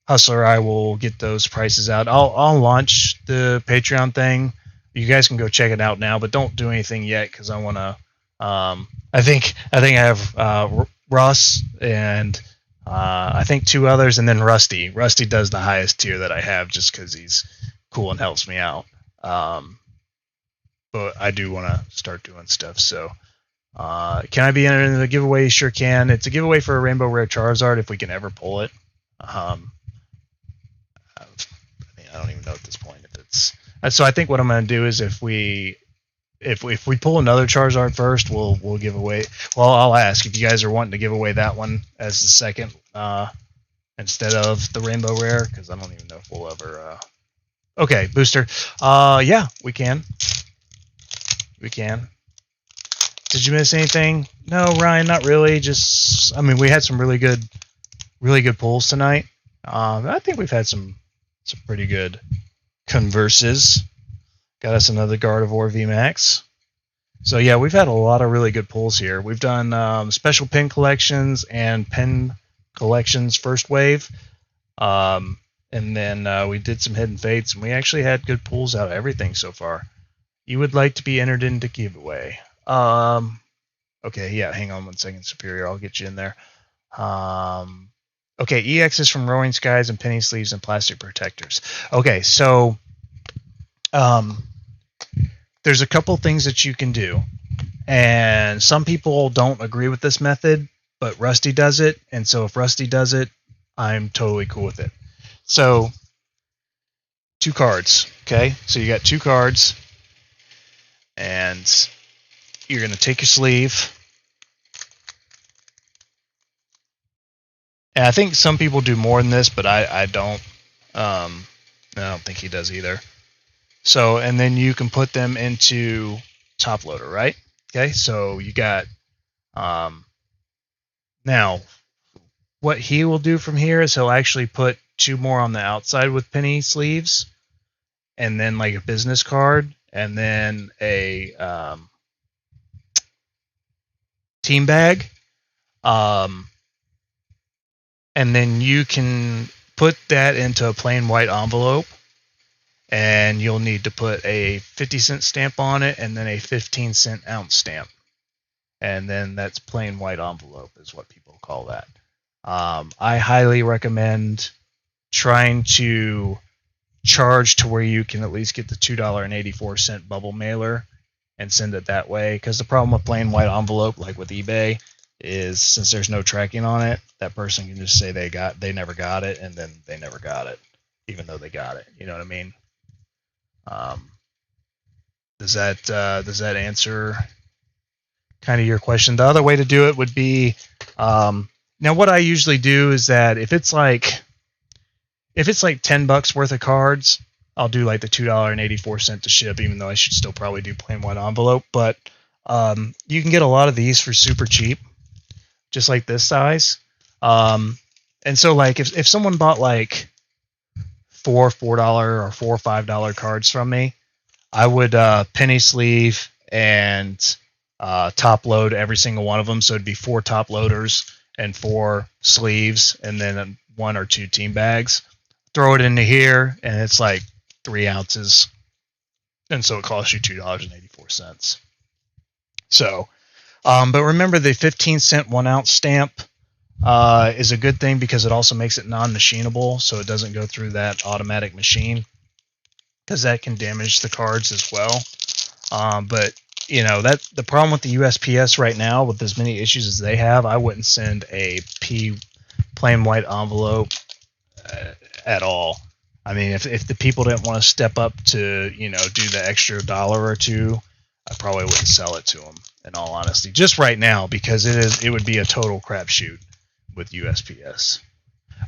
Hustler, I will get those prices out. I'll launch the Patreon thing. You guys can go check it out now, but don't do anything yet because I want to. I think I have Russ and I think 2 others, and then Rusty. Rusty does the highest tier that I have just because he's cool and helps me out. But I do want to start doing stuff. So, can I be entered in the giveaway? Sure can. It's a giveaway for a Rainbow Rare Charizard if we can ever pull it. I don't even know at this point if it's. So I think what I'm going to do is if we pull another Charizard first, we'll give away. Well, I'll ask if you guys are wanting to give away that one as the second instead of the Rainbow Rare, because I don't even know if we'll ever. Okay, booster. Yeah, we can. We can. Did you miss anything? No, Ryan, not really. Just, we had some really good pulls tonight. I think we've had some pretty good converses. Got us another Gardevoir VMAX. So yeah, we've had a lot of really good pulls here. We've done special pin collections and pin collections first wave. And then we did some hidden fates, and we actually had good pulls out of everything so far. You would like to be entered into giveaway. Okay, yeah, hang on 1 second, Superior. I'll get you in there. Okay, EX is from Roaring Skies and penny sleeves and plastic protectors. Okay, so there's a couple things that you can do. And some people don't agree with this method, but Rusty does it. And so if Rusty does it, I'm totally cool with it. So 2 cards, okay? So you got 2 cards. And you're going to take your sleeve. And I think some people do more than this, but I don't. I don't think he does either. So, and then you can put them into top loader, right? Okay, so you got Now, what he will do from here is he'll actually put 2 more on the outside with penny sleeves, and then like a business card, and then a team bag. And then you can put that into a plain white envelope, and you'll need to put a 50-cent stamp on it and then a 15-cent ounce stamp. And then that's plain white envelope is what people call that. I highly recommend trying to charge to where you can at least get the $2.84 bubble mailer and send it that way. Because the problem with plain white envelope, like with eBay, is since there's no tracking on it, that person can just say they never got it, and then they never got it, even though they got it. You know what I mean? Does that answer kind of your question? The other way to do it would be, now what I usually do is that if it's like $10 worth of cards, I'll do like the $2.84 to ship, even though I should still probably do plain white envelope. But you can get a lot of these for super cheap, just like this size. And so like if someone bought like $4 or $4 or $5 cards from me, I would penny sleeve and top load every single one of them. So it'd be 4 top loaders and 4 sleeves, and then 1 or 2 team bags. Throw it into here, and it's like 3 ounces, and so it costs you $2.84. So, but remember the 15-cent 1 ounce stamp is a good thing because it also makes it non-machinable, so it doesn't go through that automatic machine, because that can damage the cards as well. But you know, that the problem with the USPS right now, with as many issues as they have, I wouldn't send a plain white envelope at all. I mean, if the people didn't want to step up to, you know, do the extra $1 or $2, I probably wouldn't sell it to them, in all honesty, just right now, because it would be a total crapshoot with USPS.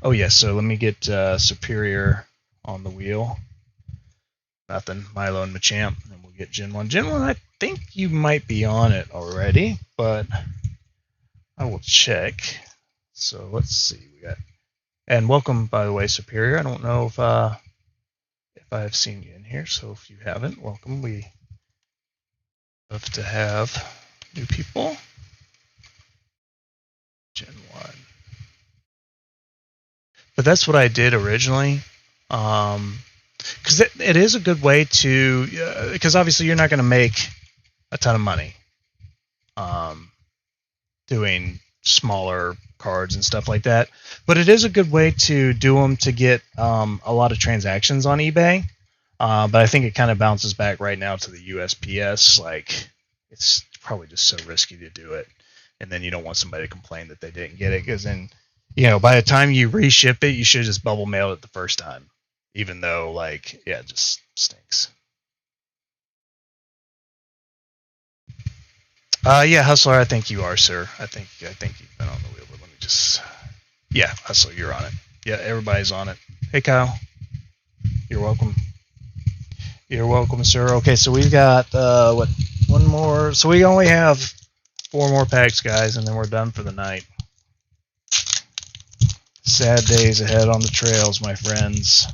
Oh yes, so let me get Superior on the wheel. Nothing, Milo and Machamp, and we'll get Gen 1. Gen 1, I think you might be on it already, but I will check. So let's see, we got, and welcome, by the way, Superior. I don't know if I have seen you in here, so if you haven't, welcome. We love to have new people. Gen 1. But that's what I did originally. Because it is a good way to, because obviously you're not going to make a ton of money doing smaller cards and stuff like that, but it is a good way to do them to get a lot of transactions on eBay. But I think it kind of bounces back right now to the USPS. Like, it's probably just so risky to do it, and then you don't want somebody to complain that they didn't get it, because then, you know, by the time you reship it, you should just bubble mail it the first time. Even though, like, yeah, it just stinks. Yeah, Hustler, I think you are, sir. I think you've been on the wheel, but let me just... Yeah, Hustler, you're on it. Yeah, everybody's on it. Hey, Kyle. You're welcome. You're welcome, sir. Okay, so we've got, one more... So we only have 4 more packs, guys, and then we're done for the night. Sad days ahead on the trails, my friends.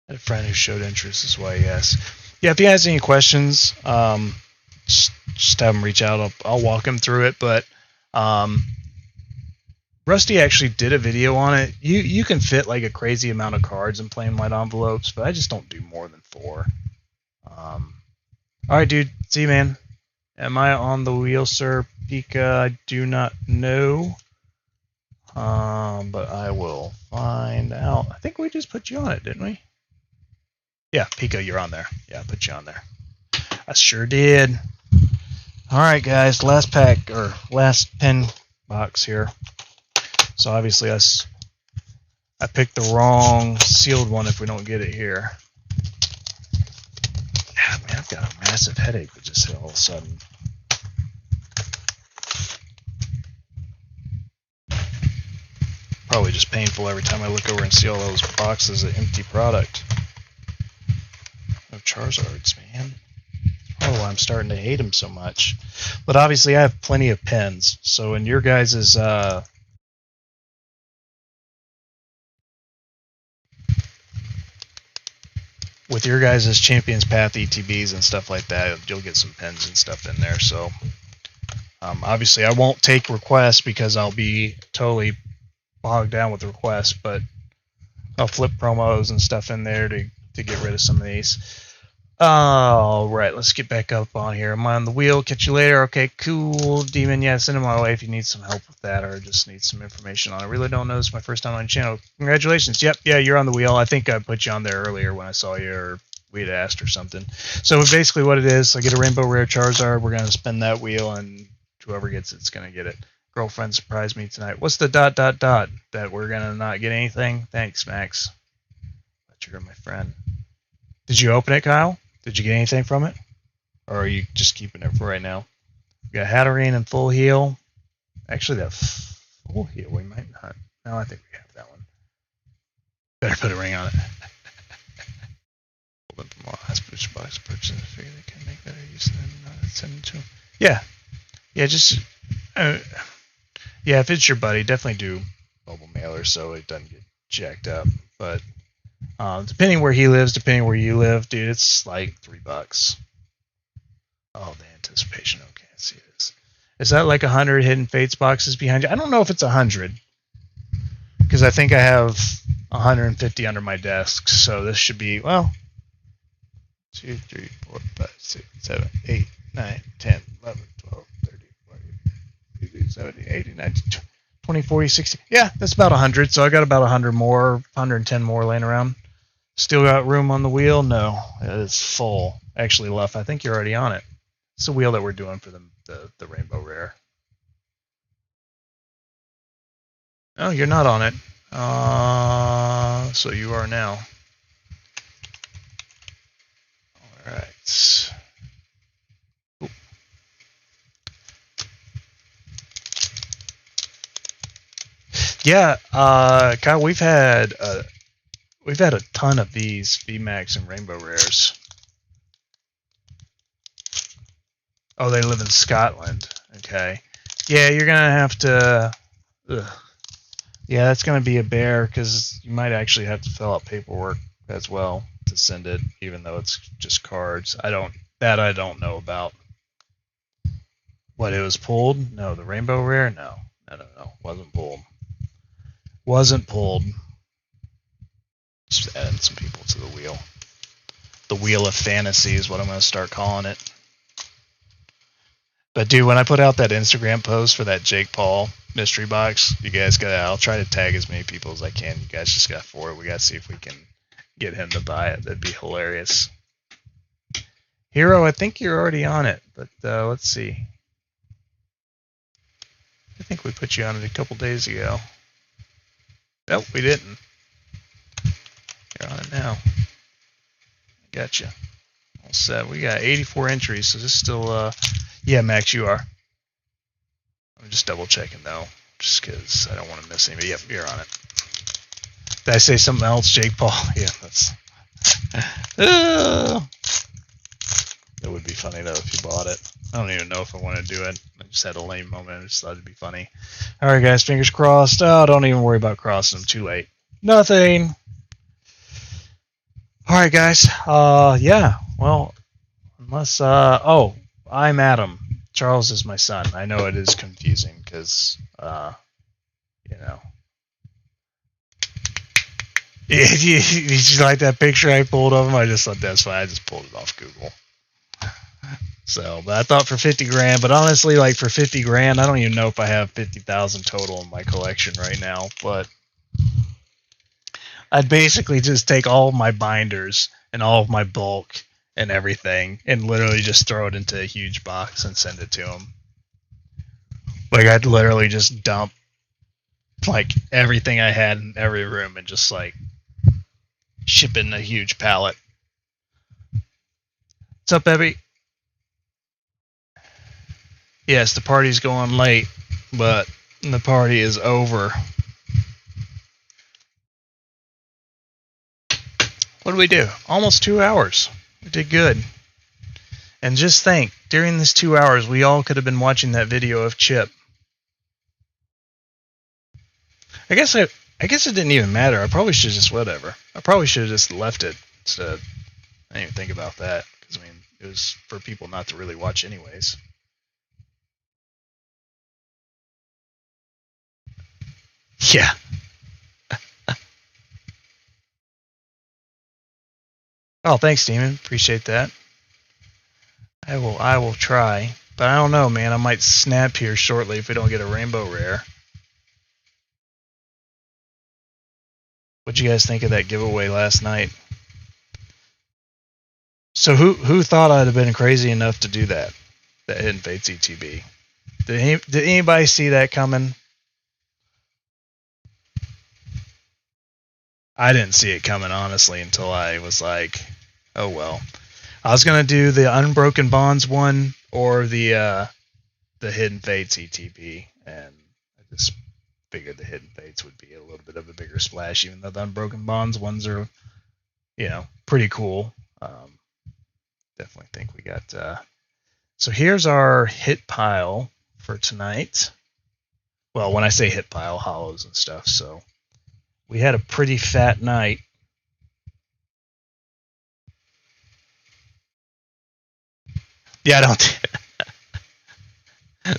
I had a friend who showed interest, is why he asked. Yeah, if he has any questions, just have him reach out. I'll walk him through it. But Rusty actually did a video on it. You can fit like a crazy amount of cards in plain white envelopes, but I just don't do more than 4. All right, dude. See you, man. Am I on the wheel, sir? Pika, I do not know. But I will find out. I think we just put you on it, didn't we? Yeah, Pico, you're on there. Yeah, I put you on there. I sure did. All right, guys, last pack, or last pin box here. So obviously I picked the wrong sealed one if we don't get it here. Yeah, man, I've got a massive headache with just all of a sudden. Probably just painful every time I look over and see all those boxes of empty product. No Charizards, man. That's probably why why I'm starting to hate him so much. But obviously I have plenty of pens. So in your guys's with your guys' Champions Path ETBs and stuff like that, you'll get some pens and stuff in there. So obviously I won't take requests because I'll be totally bogged down with requests, but I'll flip promos and stuff in there to get rid of some of these. All right, let's get back up on here. I'm on the wheel. Catch you later. Okay, cool. Demon, yeah, send him my way if you need some help with that or just need some information on it. I really don't know. This is my first time on the channel. Congratulations. Yep, yeah, you're on the wheel. I think I put you on there earlier when I saw you or we had asked or something. So basically what it is, I get a Rainbow Rare Charizard. We're going to spin that wheel, and whoever gets it's going to get it. Girlfriend surprised me tonight. What's the ... that we're going to not get anything? Thanks, Max. But you're my friend. Did you open it, Kyle? Did you get anything from it? Or are you just keeping it for right now? We got Hatterene and Full Heal. Actually, that Full Heal, we might not. No, I think we have that one. Better put a ring on it. Hold them from all last booster box purchases. Figure they can make better use of them. Send them to them. Yeah. Yeah, just... yeah, if it's your buddy, definitely do mobile mailer so it doesn't get jacked up. But... depending where he lives, depending where you live, dude, it's like $3. Oh, the anticipation. Okay, I see this. Is that like 100 Hidden Fates boxes behind you? I don't know if it's 100. Because I think I have 150 under my desk. So this should be, well, 2, 3, 4, 5, 6, 7, 8, 9, 10, 11, 12, 13, 14, 17, 18, 19, 20, 40, 60. Yeah, that's about 100. So I got about 100 more, 110 more laying around. Still got room on the wheel? No, it is full. Actually, Luff, I think you're already on it. It's the wheel that we're doing for the Rainbow Rare. Oh, you're not on it. So you are now. All right. Ooh. Yeah, Kyle, we've had a ton of these VMAX and Rainbow Rares. Oh, they live in Scotland. Okay. Yeah, you're gonna have to. Ugh. Yeah, that's gonna be a bear because you might actually have to fill out paperwork as well to send it, even though it's just cards. I don't know about. What, it was pulled? No, the Rainbow Rare? No, wasn't pulled. Wasn't pulled. Just adding some people to the wheel. The Wheel of Fantasy is what I'm going to start calling it. But dude, when I put out that Instagram post for that Jake Paul mystery box, you guys got. I'll try to tag as many people as I can. You guys just got for it. We got to see if we can get him to buy it. That'd be hilarious. Hero, I think you're already on it, but let's see. I think we put you on it a couple days ago. Nope, we didn't. You're on it now. Gotcha. All set. We got 84 entries, so this is still, yeah, Max, you are. I'm just double checking though, just because I don't want to miss anybody. Yep, you're on it. Did I say something else, Jake Paul? Yeah, that's. That would be funny though if you bought it. I don't even know if I want to do it. I just had a lame moment. I just thought it'd be funny. All right, guys, fingers crossed. Oh, don't even worry about crossing them. Too late. Nothing. All right, guys. Yeah. Well, unless. Oh, I'm Adam. Charles is my son. I know it is confusing because, you know. Did you like that picture I pulled of him? I just thought that's why I just pulled it off Google. So, but I thought for 50 grand, but honestly, like for 50 grand, I don't even know if I have 50,000 total in my collection right now, but I'd basically just take all of my binders and all of my bulk and everything and literally just throw it into a huge box and send it to them. Like I'd literally just dump like everything I had in every room and just like ship in a huge pallet. What's up, Ebby? Yes, the party's going late, but the party is over. What did we do? Almost 2 hours. We did good. And just think, during this 2 hours, we all could have been watching that video of Chip. I guess it didn't even matter. I probably should have just whatever. I probably should have just left it. I didn't even think about that, because I mean, it was for people not to really watch anyways. Yeah. Oh, thanks, Demon. Appreciate that. I will try, but I don't know, man. I might snap here shortly if we don't get a rainbow rare. What'd you guys think of that giveaway last night? So who thought I'd have been crazy enough to do that? That Hidden Fates ETB. Did anybody see that coming? I didn't see it coming, honestly, until I was like, oh well. I was gonna do the Unbroken Bonds one or the Hidden Fates ETB, and I just figured the Hidden Fates would be a little bit of a bigger splash, even though the Unbroken Bonds ones are, pretty cool. Definitely think we got. So here's our hit pile for tonight. Well, when I say hit pile, hollows and stuff. So we had a pretty fat night. Yeah, I don't.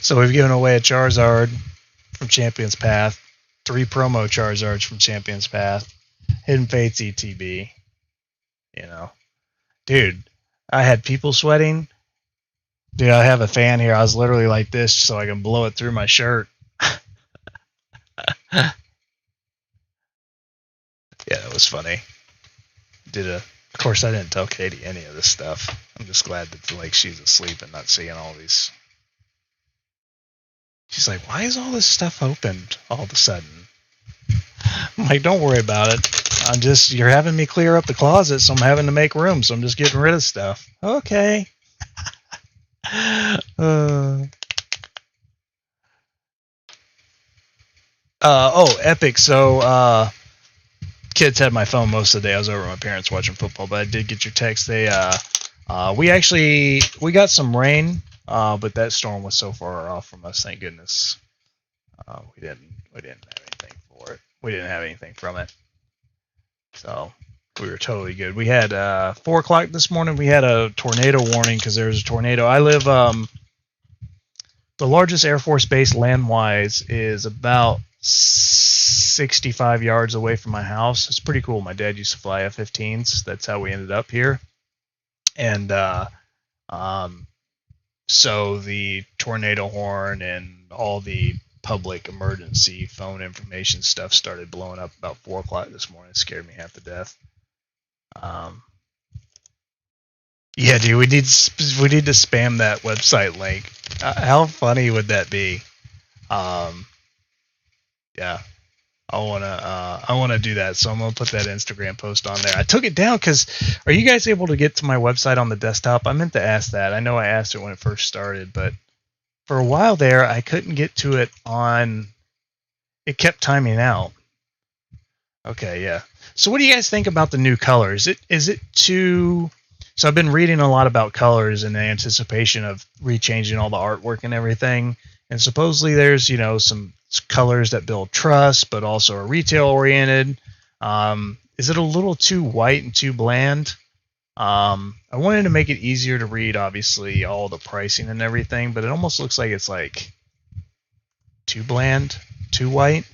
So we've given away a Charizard from Champion's Path, 3 promo Charizards from Champion's Path, Hidden Fates ETB. Dude, I had people sweating. Dude, I have a fan here. I was literally like this so I can blow it through my shirt. Yeah, that was funny. Of course, I didn't tell Katie any of this stuff. I'm just glad that she's asleep and not seeing all these. She's like, why is all this stuff opened all of a sudden? I'm like, don't worry about it. You're having me clear up the closet, so I'm having to make room, so I'm just getting rid of stuff. Okay. Epic. So, kids had my phone most of the day. I was over at my parents watching football, but I did get your text. We got some rain, but that storm was so far off from us. Thank goodness. We didn't have anything for it. We didn't have anything from it. So we were totally good. We had 4 o'clock this morning. We had a tornado warning because there was a tornado. I live the largest Air Force base land-wise is about 65 yards away from my house. It's pretty cool. My dad used to fly F-15s. That's how we ended up here. And so the tornado horn and all the public emergency phone information stuff started blowing up about 4 o'clock this morning. It scared me half to death. Yeah, dude, we need to spam that website link. How funny would that be? Yeah, I wanna do that. So I'm gonna put that Instagram post on there. I took it down because are you guys able to get to my website on the desktop? I meant to ask that. I know I asked it when it first started, but for a while there, I couldn't get to it on. It kept timing out. Okay, yeah. So what do you guys think about the new colors? Is it too? So I've been reading a lot about colors in the anticipation of rechanging all the artwork and everything. And supposedly there's, some colors that build trust, but also are retail oriented. Is it a little too white and too bland? I wanted to make it easier to read, obviously, all the pricing and everything, but it almost looks like it's like too bland, too white.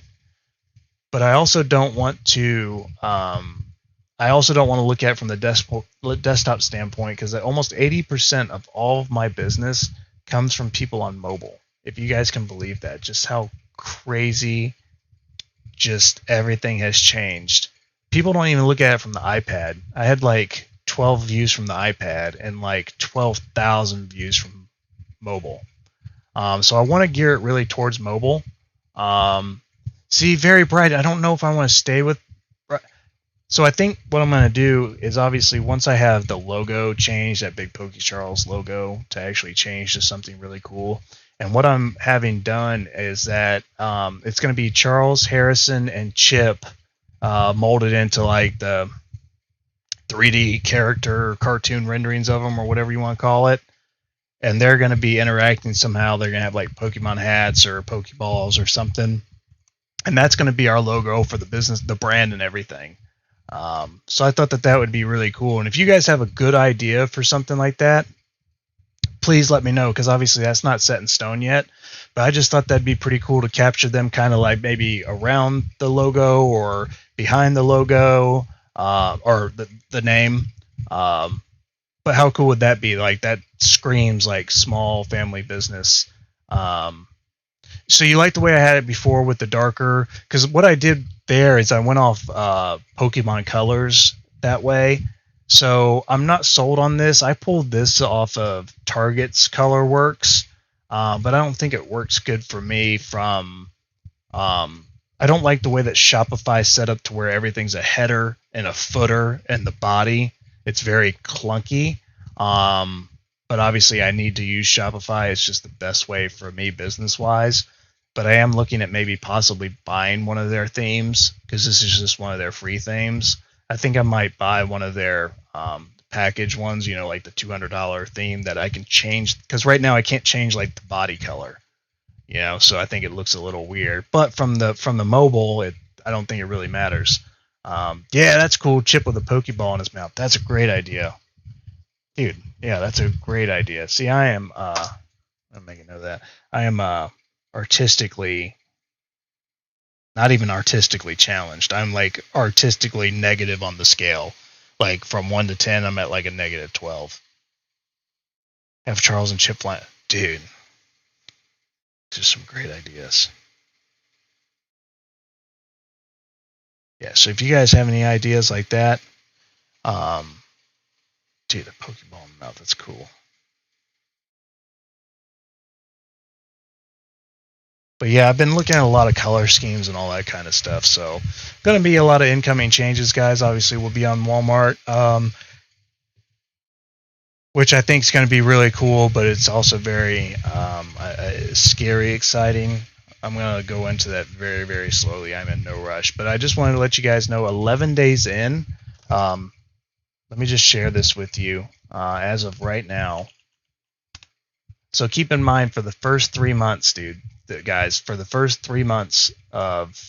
But I also don't want to. I also don't want to look at it from the desktop standpoint because almost 80% of all of my business comes from people on mobile. If you guys can believe that, just how crazy just everything has changed. People don't even look at it from the iPad. I had like 12 views from the iPad and like 12,000 views from mobile. So I want to gear it really towards mobile. See, Very Bright, I don't know if I want to stay with. So I think what I'm going to do is obviously once I have the logo changed, that big Pokey Charles logo to actually change to something really cool. And what I'm having done is that it's going to be Charles, Harrison, and Chip molded into like the 3D character cartoon renderings of them or whatever you want to call it. and they're going to be interacting somehow. They're going to have like Pokemon hats or Pokeballs or something, and that's going to be our logo for the business, the brand, and everything. So I thought that would be really cool. And if you guys have a good idea for something like that, please let me know, because obviously that's not set in stone yet. But I just thought that'd be pretty cool to capture them kind of like maybe around the logo or behind the logo, or the name. But how cool would that be? Like, that screams like small family business. So you like the way I had it before with the darker? Because what I did there is I went off Pokemon colors that way. So I'm not sold on this. I pulled this off of Target's Colorworks, but I don't think it works good for me. I don't like the way that Shopify set up to where everything's a header and a footer and the body. It's very clunky. But obviously I need to use Shopify. It's just the best way for me business-wise. But I am looking at maybe possibly buying one of their themes, because this is just one of their free themes. I think I might buy one of their package ones, like the $200 theme that I can change, because right now I can't change like the body color, so I think it looks a little weird. But from the mobile, I don't think it really matters. Yeah, that's cool. Chip with a Pokeball in his mouth. That's a great idea, dude. Yeah, that's a great idea. See, I am I'm making note of that. I am artistically, not even artistically challenged. I'm like artistically negative on the scale. Like from 1 to 10, I'm at like a negative 12. Have Charles and Chip fly. Dude, just some great ideas. Yeah, so if you guys have any ideas like that, dude, the Pokeball in the mouth, that's cool. But yeah, I've been looking at a lot of color schemes and all that kind of stuff. So going to be a lot of incoming changes, guys. Obviously, we'll be on Walmart, which I think is going to be really cool, but it's also very scary, exciting. I'm going to go into that very, very slowly. I'm in no rush. But I just wanted to let you guys know 11 days in. Let me just share this with you as of right now. So keep in mind, for the first 3 months, dude, guys, for the first 3 months of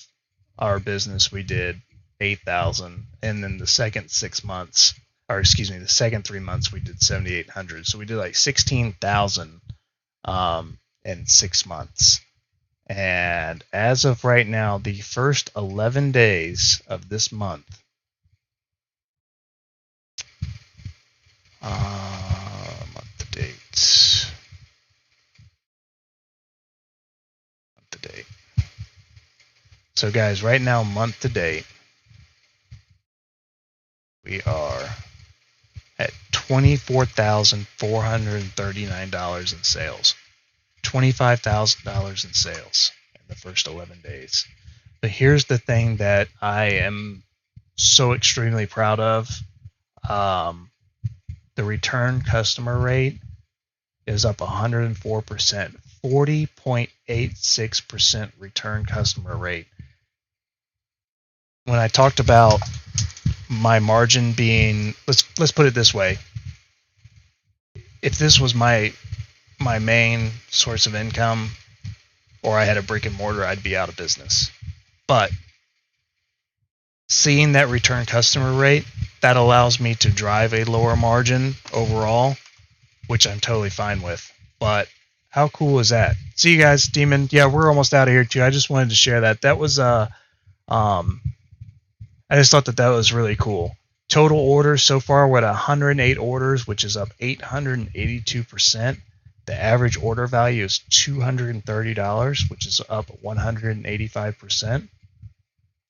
our business, we did 8,000, and then the second 6 months, or excuse me, the second 3 months, we did 7,800. So we did like 16,000 in 6 months. And as of right now, the first 11 days of this month, month to date. So guys, right now, month to date, we are at $24,439 in sales. $25,000 in sales in the first 11 days. But here's the thing that I am so extremely proud of. The return customer rate is up 104%, 40.86% return customer rate. When I talked about my margin being, let's put it this way. If this was my main source of income, or I had a brick and mortar, I'd be out of business. But seeing that return customer rate, that allows me to drive a lower margin overall, which I'm totally fine with. But how cool is that? See you guys, Demon. Yeah, we're almost out of here too. I just wanted to share that. That was I just thought that was really cool. Total orders so far, we're at 108 orders, which is up 882%. The average order value is $230, which is up 185%.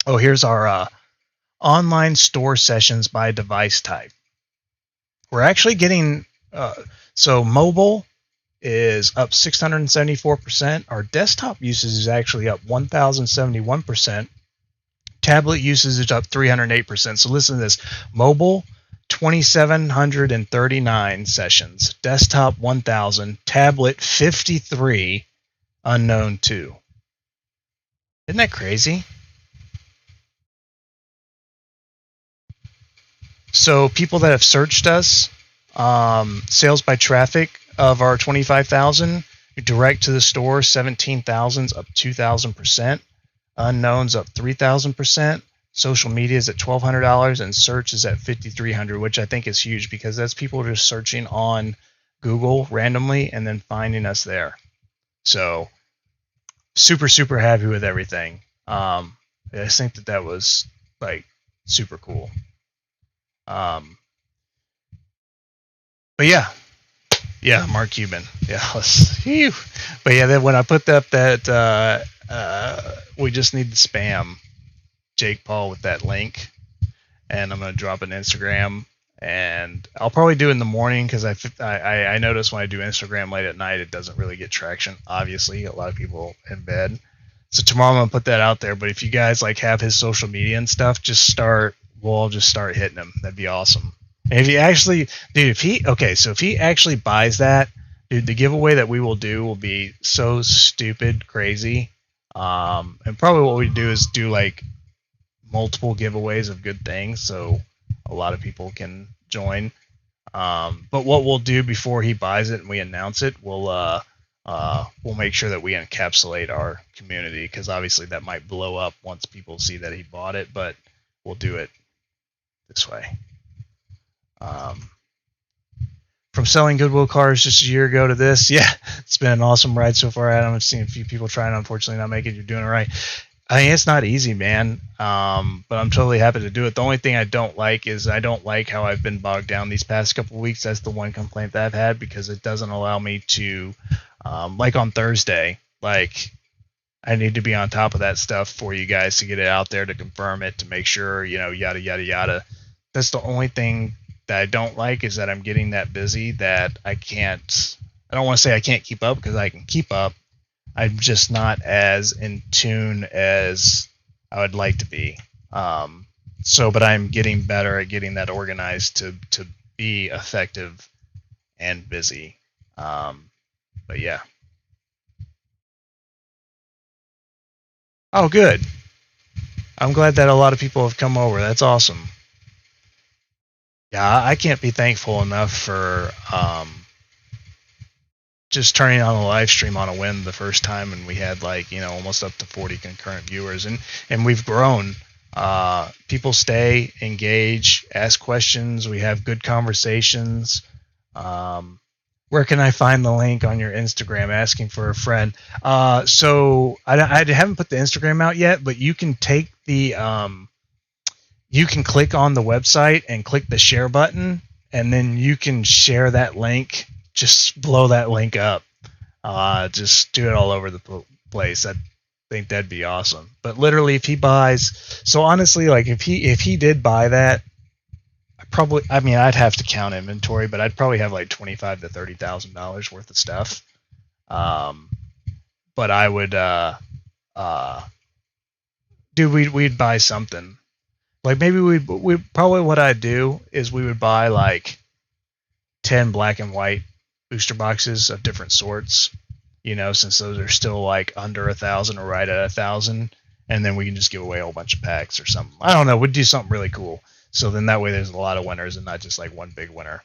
Oh, here's our online store sessions by device type. We're actually getting, so mobile is up 674%. Our desktop usage is actually up 1,071%. Tablet usage is up 308%. So listen to this. Mobile, 2,739 sessions. Desktop, 1,000. Tablet, 53. Unknown, 2. Isn't that crazy? So people that have searched us, sales by traffic, of our 25,000. Direct to the store, 17,000's up 2,000%. Unknowns up 3,000%. Social media is at $1,200, and search is at $5,300, which I think is huge because that's people just searching on Google randomly and then finding us there. So super, super happy with everything. I just think that was like super cool. But yeah, Mark Cuban. Yeah, but yeah, then when I put up that we just need to spam Jake Paul with that link, and I'm gonna drop an Instagram, and I'll probably do it in the morning because I notice when I do Instagram late at night, it doesn't really get traction. Obviously, a lot of people in bed. So tomorrow I'm gonna put that out there. But if you guys like have his social media and stuff, we'll just start hitting him. That'd be awesome. And if he actually, dude, if he actually buys that, dude, the giveaway that we will do will be so stupid crazy. And probably what we do is do like multiple giveaways of good things, so a lot of people can join. But what we'll do before he buys it and we announce it, we'll make sure that we encapsulate our community, because obviously that might blow up once people see that he bought it, but we'll do it this way. From selling Goodwill cars just a year ago to this, yeah, it's been an awesome ride so far, Adam. I've seen a few people trying to unfortunately not make it. You're doing it right. I mean, it's not easy, man, but I'm totally happy to do it. The only thing I don't like is I don't like how I've been bogged down these past couple of weeks. That's the one complaint that I've had, because it doesn't allow me to, like on Thursday, like I need to be on top of that stuff for you guys to get it out there, to confirm it, to make sure, yada, yada, yada. That's the only thing that I don't like, is that I'm getting that busy that I don't want to say I can't keep up, because I can keep up. I'm just not as in tune as I would like to be. But I'm getting better at getting that organized to be effective and busy. But yeah. Oh, good. I'm glad that a lot of people have come over. That's awesome. Yeah, I can't be thankful enough for just turning on a live stream on a whim the first time, and we had almost up to 40 concurrent viewers, and we've grown. People stay, engage, ask questions. We have good conversations. Where can I find the link on your Instagram? Asking for a friend. So I haven't put the Instagram out yet, but you can take the you can click on the website and click the share button, and then you can share that link. Just blow that link up. Just do it all over the place. I think that'd be awesome. But literally, if he buys, so honestly, like if he did buy that, I'd have to count inventory, but I'd probably have like $25,000 to $30,000 worth of stuff. But I would, we'd buy something. Like maybe we probably, what I'd do is we would buy like 10 black and white booster boxes of different sorts, since those are still like under 1,000 or right at 1,000, and then we can just give away a whole bunch of packs or something. I don't know. We'd do something really cool. So then that way there's a lot of winners and not just like one big winner.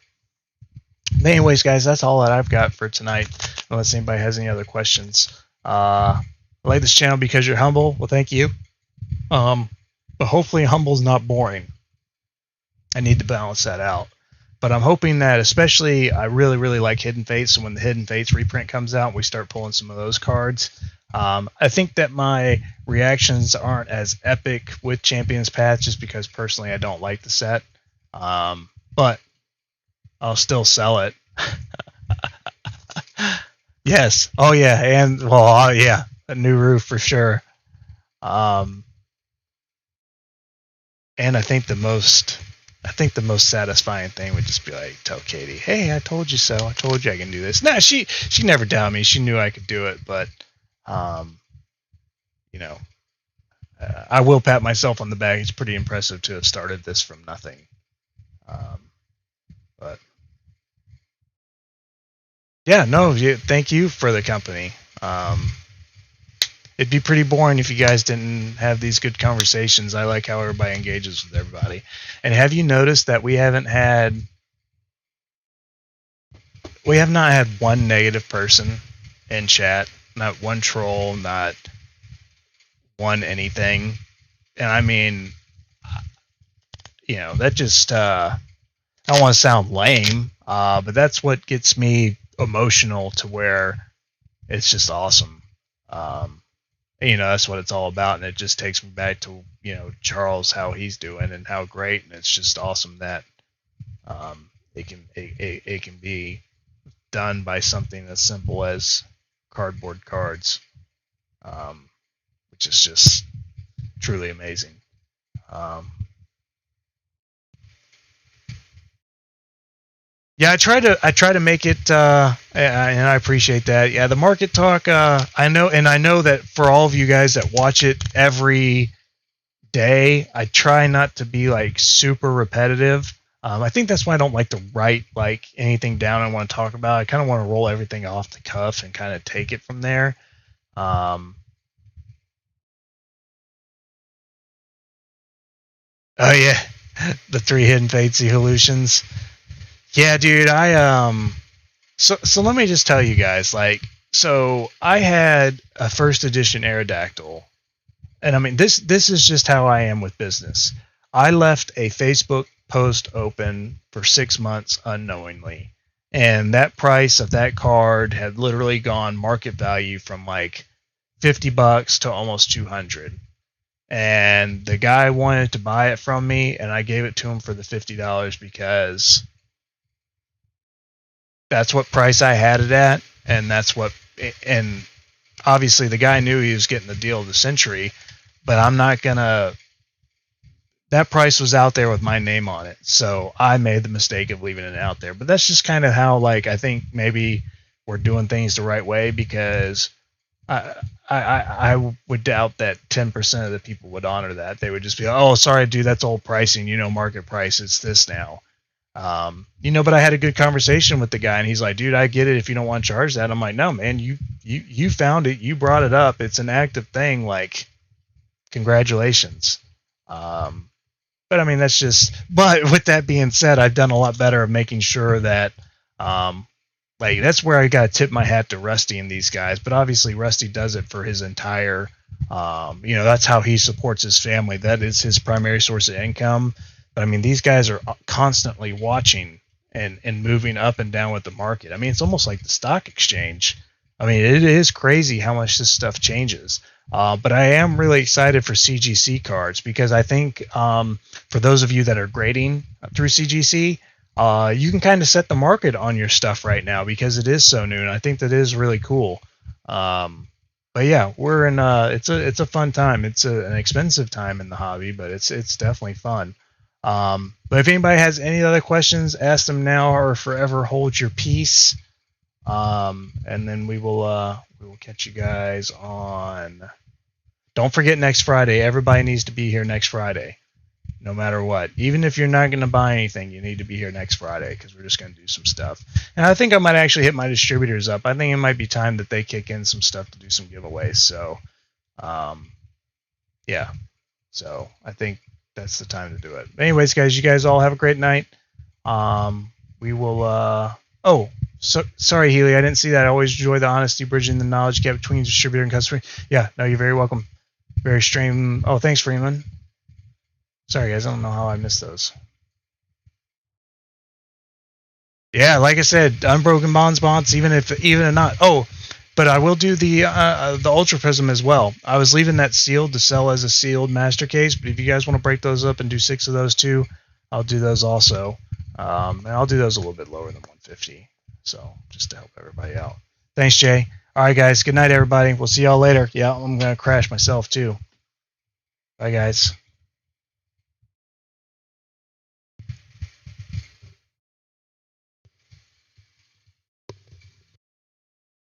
But anyways, guys, that's all that I've got for tonight. Unless anybody has any other questions. I like this channel because you're humble. Well, thank you. But hopefully humble's not boring. I need to balance that out. But I'm hoping that, especially, I really, really like Hidden Fates. So when the Hidden Fates reprint comes out, we start pulling some of those cards. I think that my reactions aren't as epic with Champions Path, just because personally I don't like the set. But I'll still sell it. Yes. Oh yeah. And yeah, a new roof for sure. And I think the most satisfying thing would just be like, tell Katie, hey, I told you so. I told you I can do this. Nah, she never doubted me. She knew I could do it, but I will pat myself on the back. It's pretty impressive to have started this from nothing. But yeah, no, thank you for the company. It'd be pretty boring if you guys didn't have these good conversations. I like how everybody engages with everybody. And have you noticed that we haven't had we have not had one negative person in chat, not one troll, not one anything. And I mean, that just, I don't want to sound lame, but that's what gets me emotional to where it's just awesome. That's what it's all about. And it just takes me back to, Charles, how he's doing and how great. And it's just awesome that it can be done by something as simple as cardboard cards, which is just truly amazing. Yeah, I try to make it, and I appreciate that. Yeah, the market talk. I know that for all of you guys that watch it every day, I try not to be like super repetitive. I think that's why I don't like to write like anything down I want to talk about. I kind of want to roll everything off the cuff and kind of take it from there. Oh yeah, the 3 hidden fates solutions. Yeah, dude, so let me just tell you guys, so I had a first edition Aerodactyl, and I mean, this is just how I am with business. I left a Facebook post open for 6 months unknowingly, and that price of that card had literally gone market value from like $50 to almost 200. And the guy wanted to buy it from me, and I gave it to him for the $50 because that's what price I had it at, and and obviously the guy knew he was getting the deal of the century, but I'm not gonna, that price was out there with my name on it, so I made the mistake of leaving it out there. But that's just kind of how, I think maybe we're doing things the right way, because I would doubt that 10% of the people would honor that. They would just be, oh, sorry, dude, that's old pricing, market price, it's this now. But I had a good conversation with the guy, and he's like, dude, I get it if you don't want to charge that. I'm like, no, man, you found it, you brought it up, it's an active thing, congratulations. But I mean, but with that being said, I've done a lot better of making sure that, that's where I got to tip my hat to Rusty and these guys. But obviously Rusty does it for his entire, that's how he supports his family. That is his primary source of income. But I mean, these guys are constantly watching and moving up and down with the market. I mean, it's almost like the stock exchange. I mean, it is crazy how much this stuff changes. But I am really excited for CGC cards, because I think for those of you that are grading through CGC, you can kind of set the market on your stuff right now, because it is so new, and I think that is really cool. But yeah, we're in it's a fun time. It's an expensive time in the hobby, but it's definitely fun. But if anybody has any other questions, ask them now or forever hold your peace. And then we will catch you guys on. Don't forget next Friday. Everybody needs to be here next Friday, no matter what. Even if you're not going to buy anything, you need to be here next Friday, because we're just going to do some stuff. And I think I might actually hit my distributors up. I think it might be time that they kick in some stuff to do some giveaways. So, yeah. So I think that's the time to do it. But anyways, guys, you guys all have a great night. We will. Sorry, Healy, I didn't see that. I always enjoy the honesty, bridging the knowledge gap between distributor and customer. Yeah, no, you're very welcome. Very stream. Oh, thanks, Freeman. Sorry, guys, I don't know how I missed those. Yeah, like I said, unbroken bonds, even if not. Oh, but I will do the Ultra Prism as well. I was leaving that sealed to sell as a sealed master case, but if you guys want to break those up and do 6 of those too, I'll do those also. And I'll do those a little bit lower than 150. So just to help everybody out. Thanks, Jay. All right, guys. Good night, everybody. We'll see y'all later. Yeah, I'm going to crash myself too. Bye, guys.